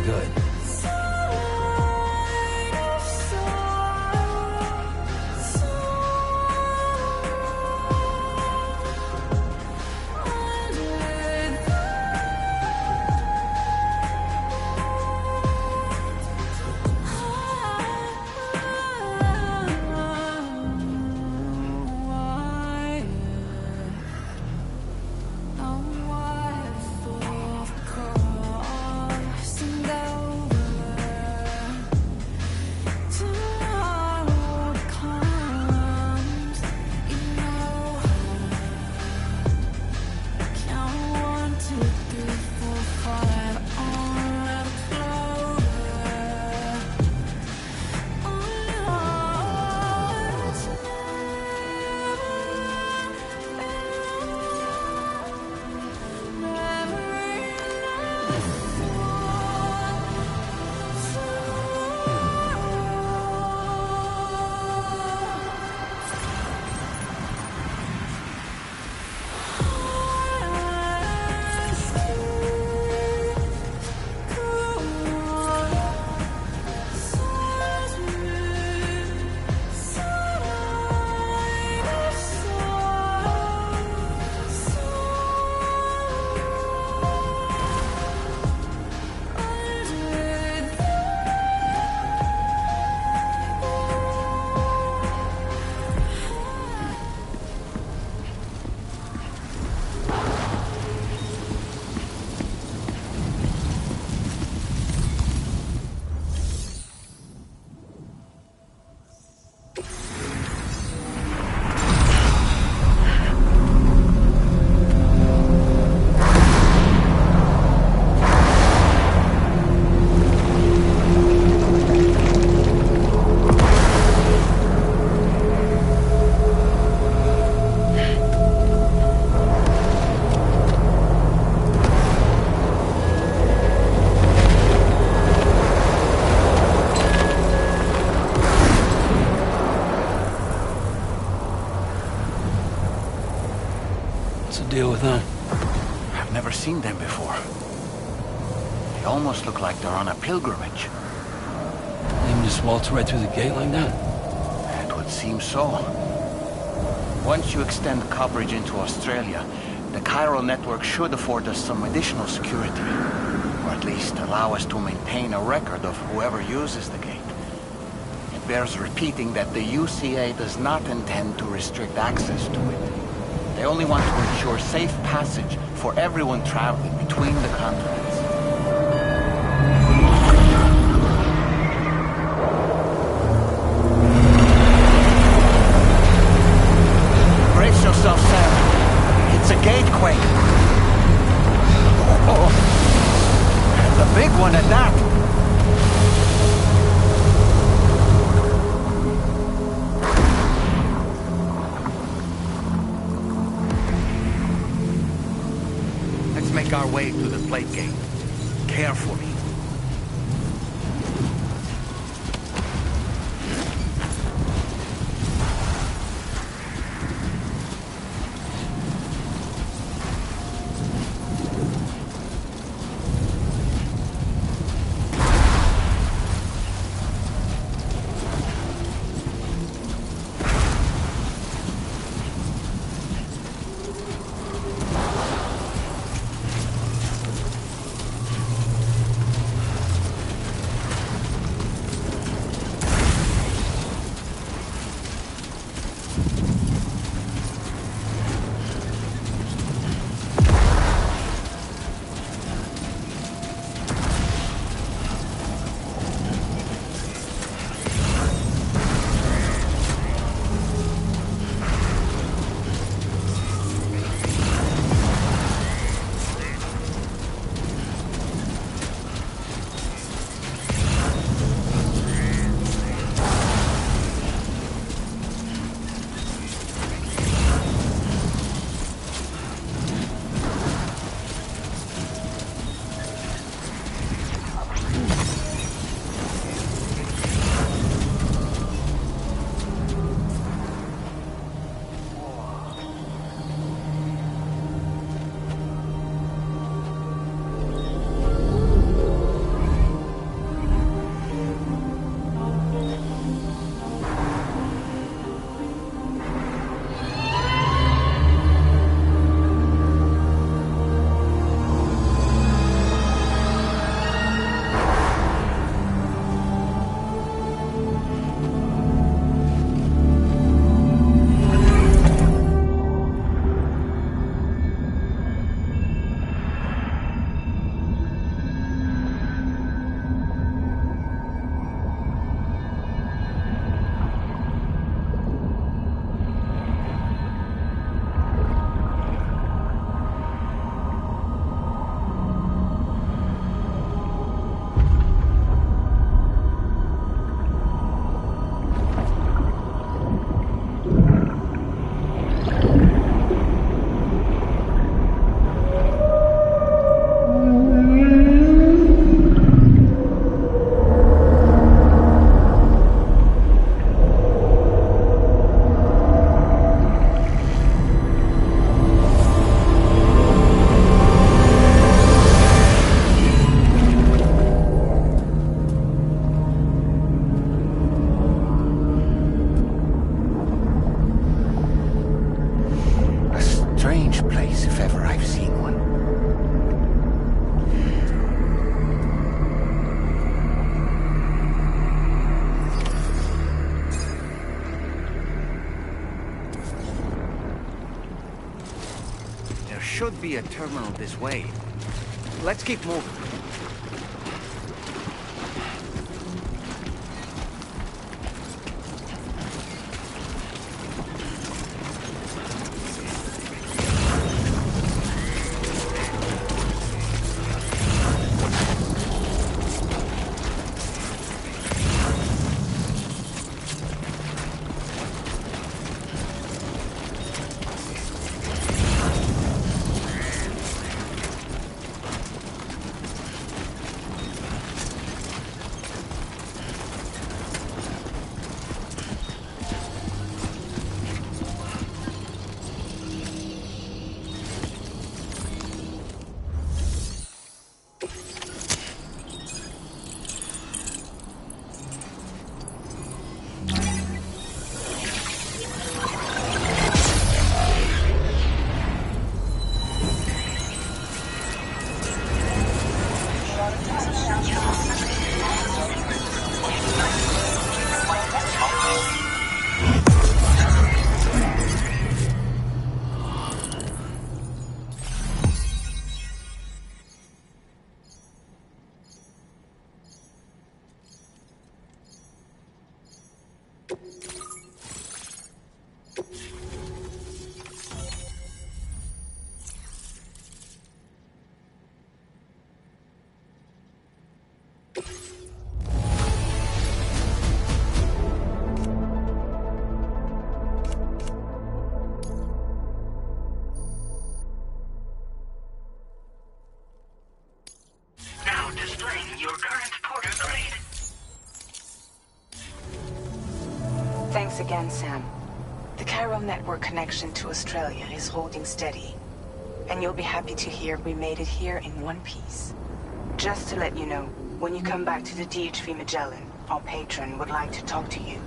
good. Deal with them? I've never seen them before. They almost look like they're on a pilgrimage. They can just waltz right through the gate like that? It would seem so. Once you extend coverage into Australia, the chiral network should afford us some additional security. Or at least allow us to maintain a record of whoever uses the gate. It bears repeating that the UCA does not intend to restrict access to it. They only want to ensure safe passage for everyone traveling between the continents. Brace yourself, Sam. It's a gatequake. Oh, and a big one at that. Make our way to the plate gate. Carefully. should be a terminal this way. Let's keep moving. Thanks again, Sam. The chiral network connection to Australia is holding steady. And you'll be happy to hear we made it here in one piece. Just to let you know, when you come back to the DHV Magellan, our patron would like to talk to you.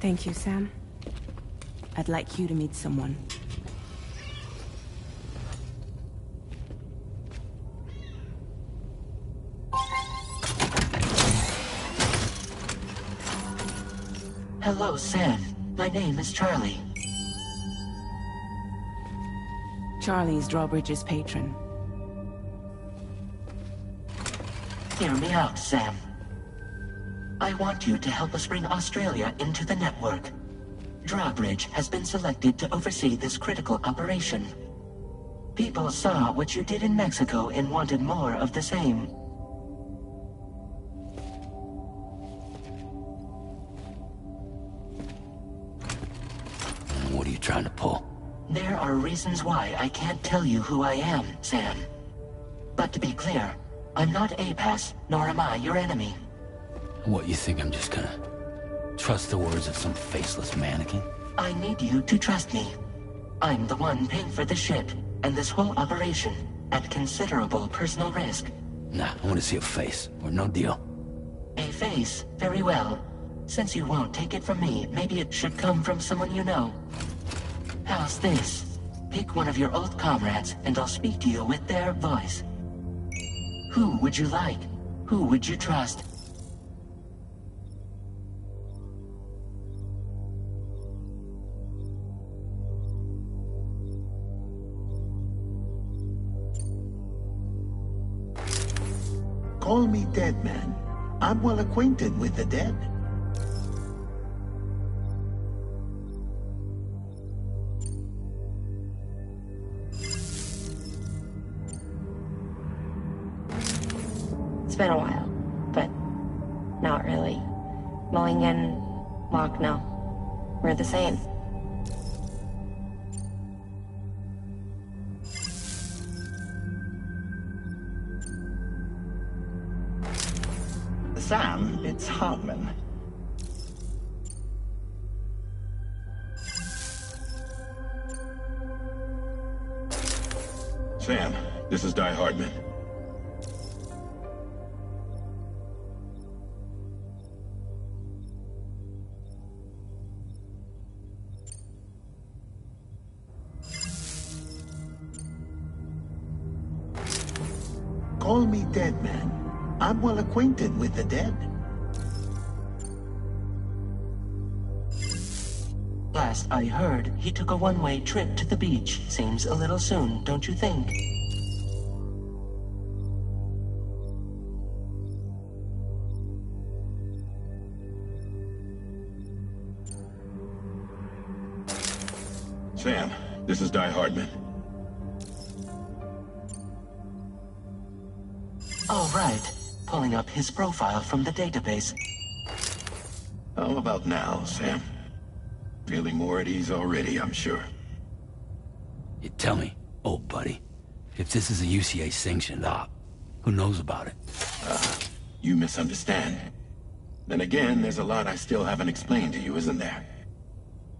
Thank you, Sam. I'd like you to meet someone. Hello, Sam. My name is Charlie. Charlie's Drawbridge's patron. Hear me out, Sam. I want you to help us bring Australia into the network. Drawbridge has been selected to oversee this critical operation. People saw what you did in Mexico and wanted more of the same. What are you trying to pull? There are reasons why I can't tell you who I am, Sam. But to be clear, I'm not APAS, nor am I your enemy. What, you think I'm just gonna trust the words of some faceless mannequin? I need you to trust me. I'm the one paying for the ship and this whole operation at considerable personal risk. Nah, I want to see a face, or no deal. A face? Very well. Since you won't take it from me, maybe it should come from someone you know. How's this? Pick one of your old comrades, and I'll speak to you with their voice. Who would you like? Who would you trust? Call me dead man. I'm well acquainted with the dead. It's been a while, but not really. Mulligan, Locke, no. We're the same. Sam, it's Hartman. Sam, this is Die Hartman. Call me dead man. I'm well acquainted with the dead. Last I heard, he took a one-way trip to the beach. Seems a little soon, don't you think? Sam, this is Die Hartman. All right. Pulling up his profile from the database. How about now, Sam? Feeling more at ease already, I'm sure. You tell me, old buddy, if this is a UCA-sanctioned op, who knows about it? You misunderstand. Then again, there's a lot I still haven't explained to you, isn't there?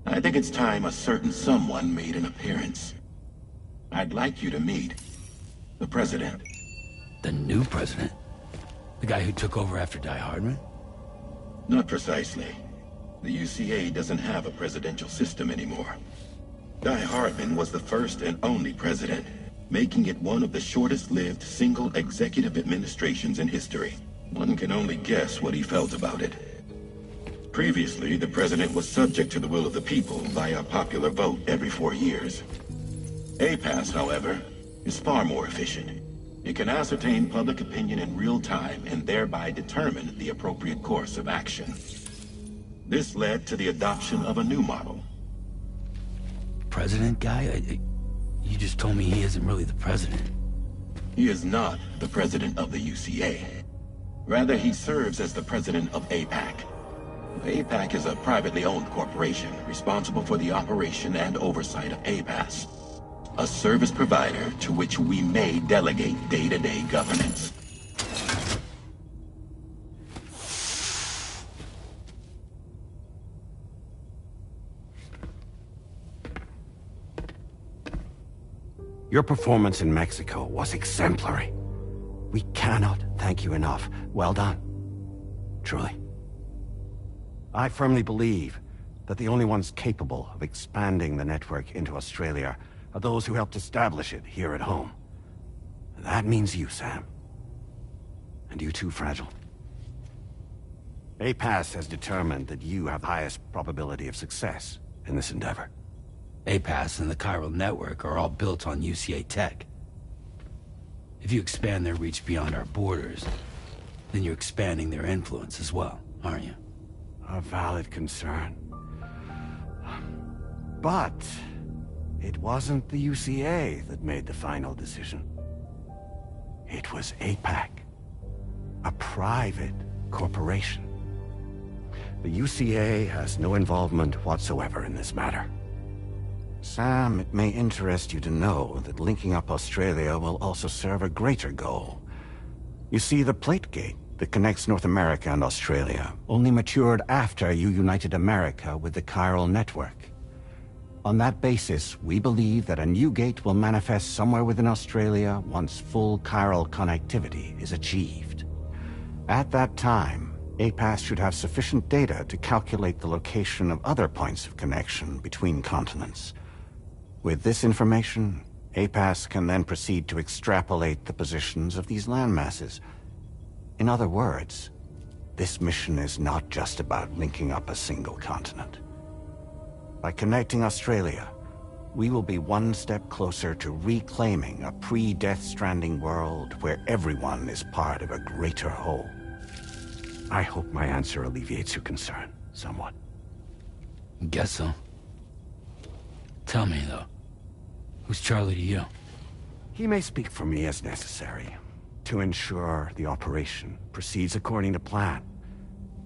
I think it's time a certain someone made an appearance. I'd like you to meet the President. The new president? The guy who took over after Die Hartman? Not precisely. The UCA doesn't have a presidential system anymore. Die Hartman was the first and only president, making it one of the shortest-lived single executive administrations in history. One can only guess what he felt about it. Previously, the president was subject to the will of the people via a popular vote every 4 years. APAS, however, is far more efficient. It can ascertain public opinion in real time and thereby determine the appropriate course of action. This led to the adoption of a new model. President guy? You just told me he isn't really the president. He is not the president of the UCA. Rather, he serves as the president of APAC. APAC is a privately owned corporation responsible for the operation and oversight of APAS, a service provider to which we may delegate day-to-day governance. Your performance in Mexico was exemplary. We cannot thank you enough. Well done. Truly. I firmly believe that the only ones capable of expanding the network into Australia are those who helped establish it here at home. That means you, Sam. And you too, Fragile. APAS has determined that you have the highest probability of success in this endeavor. APAS and the chiral network are all built on UCA tech. If you expand their reach beyond our borders, then you're expanding their influence as well, aren't you? A valid concern. But it wasn't the UCA that made the final decision. It was APAC, a private corporation. The UCA has no involvement whatsoever in this matter. Sam, it may interest you to know that linking up Australia will also serve a greater goal. You see, the plate gate that connects North America and Australia only matured after you united America with the chiral network. On that basis, we believe that a new gate will manifest somewhere within Australia once full chiral connectivity is achieved. At that time, APAS should have sufficient data to calculate the location of other points of connection between continents. With this information, APAS can then proceed to extrapolate the positions of these landmasses. In other words, this mission is not just about linking up a single continent. By connecting Australia, we will be one step closer to reclaiming a pre-Death Stranding world where everyone is part of a greater whole. I hope my answer alleviates your concern somewhat. Guess so. Tell me, though, who's Charlie to you? He may speak for me as necessary, to ensure the operation proceeds according to plan.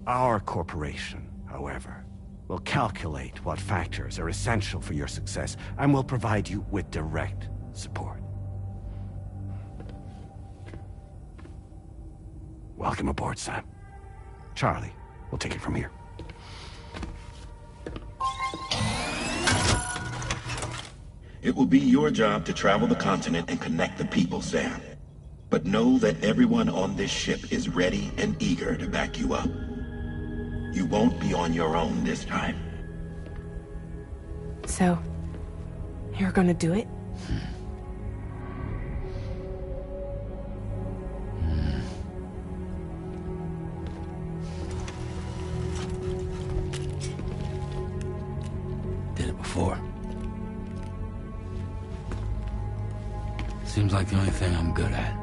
Our corporation, however, will calculate what factors are essential for your success, and will provide you with direct support. Welcome aboard, Sam. Charlie, we'll take it from here. It will be your job to travel the continent and connect the people, Sam. But know that everyone on this ship is ready and eager to back you up. You won't be on your own this time. So, you're gonna do it? Did it before. Seems like the only thing I'm good at.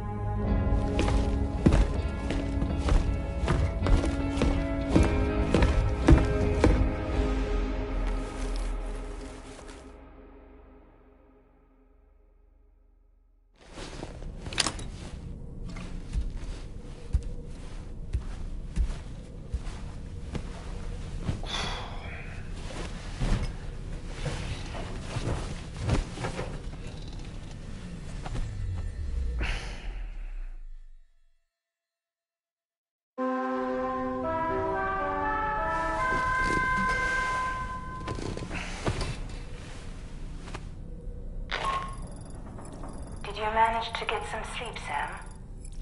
Did you manage to get some sleep, Sam?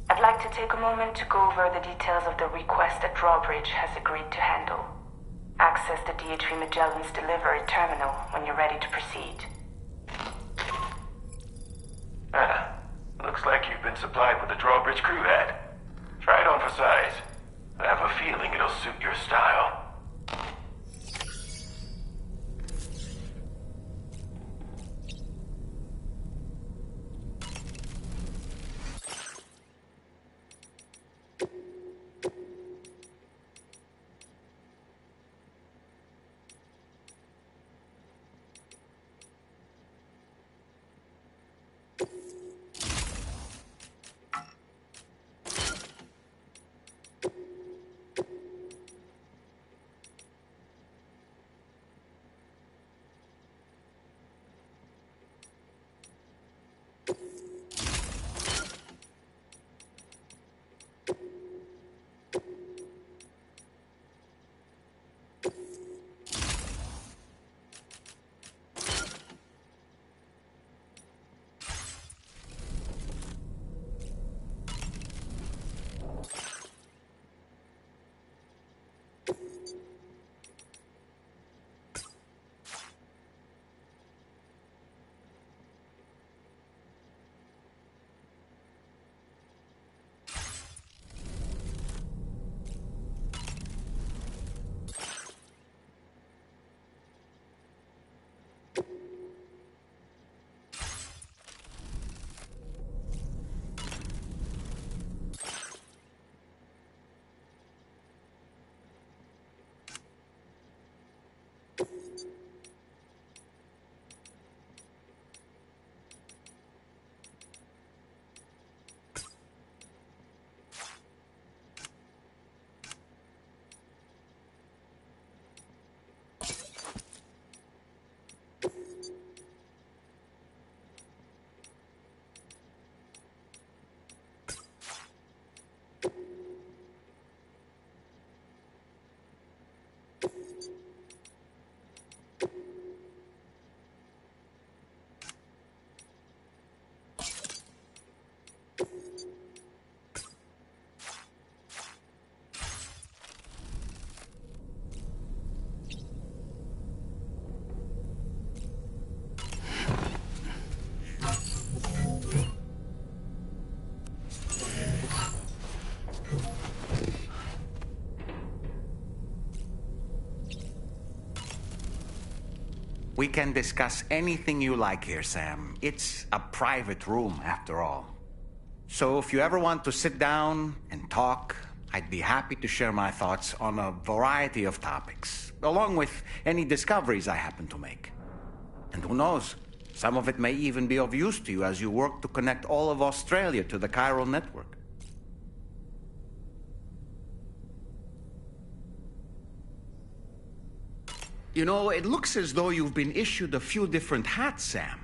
I'd like to take a moment to go over the details of the request that Drawbridge has agreed to handle. Access the DHV Magellan's delivery terminal when you're ready to proceed. Looks like you've been supplied with the Drawbridge crew hat. Try it on for size. I have a feeling it'll suit your style. We can discuss anything you like here, Sam. It's a private room, after all. So if you ever want to sit down and talk, I'd be happy to share my thoughts on a variety of topics, along with any discoveries I happen to make. And who knows, some of it may even be of use to you as you work to connect all of Australia to the chiral network. You know, it looks as though you've been issued a few different hats, Sam.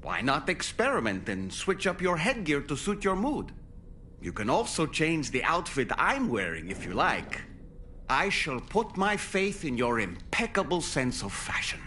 Why not experiment and switch up your headgear to suit your mood? You can also change the outfit I'm wearing if you like. I shall put my faith in your impeccable sense of fashion.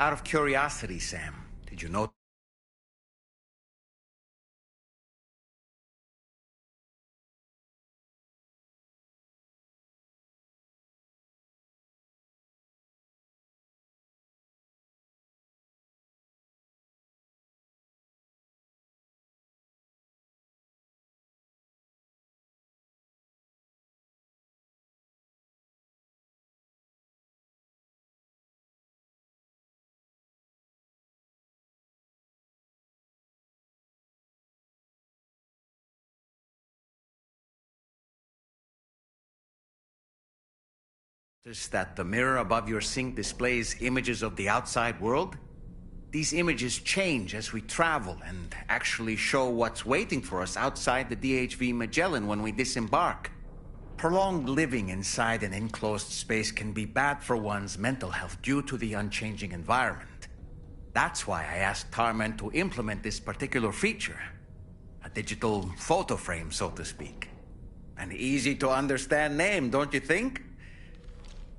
Out of curiosity, Sam, did you know? That the mirror above your sink displays images of the outside world? These images change as we travel and actually show what's waiting for us outside the DHV Magellan when we disembark. Prolonged living inside an enclosed space can be bad for one's mental health due to the unchanging environment. That's why I asked Tarman to implement this particular feature. A digital photo frame, so to speak. An easy to understand name, don't you think?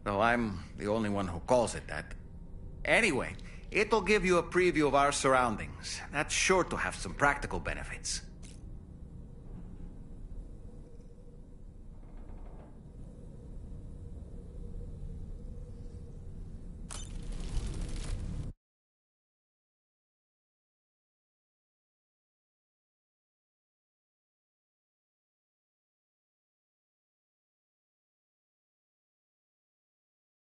Though I'm the only one who calls it that. Anyway, it'll give you a preview of our surroundings. That's sure to have some practical benefits.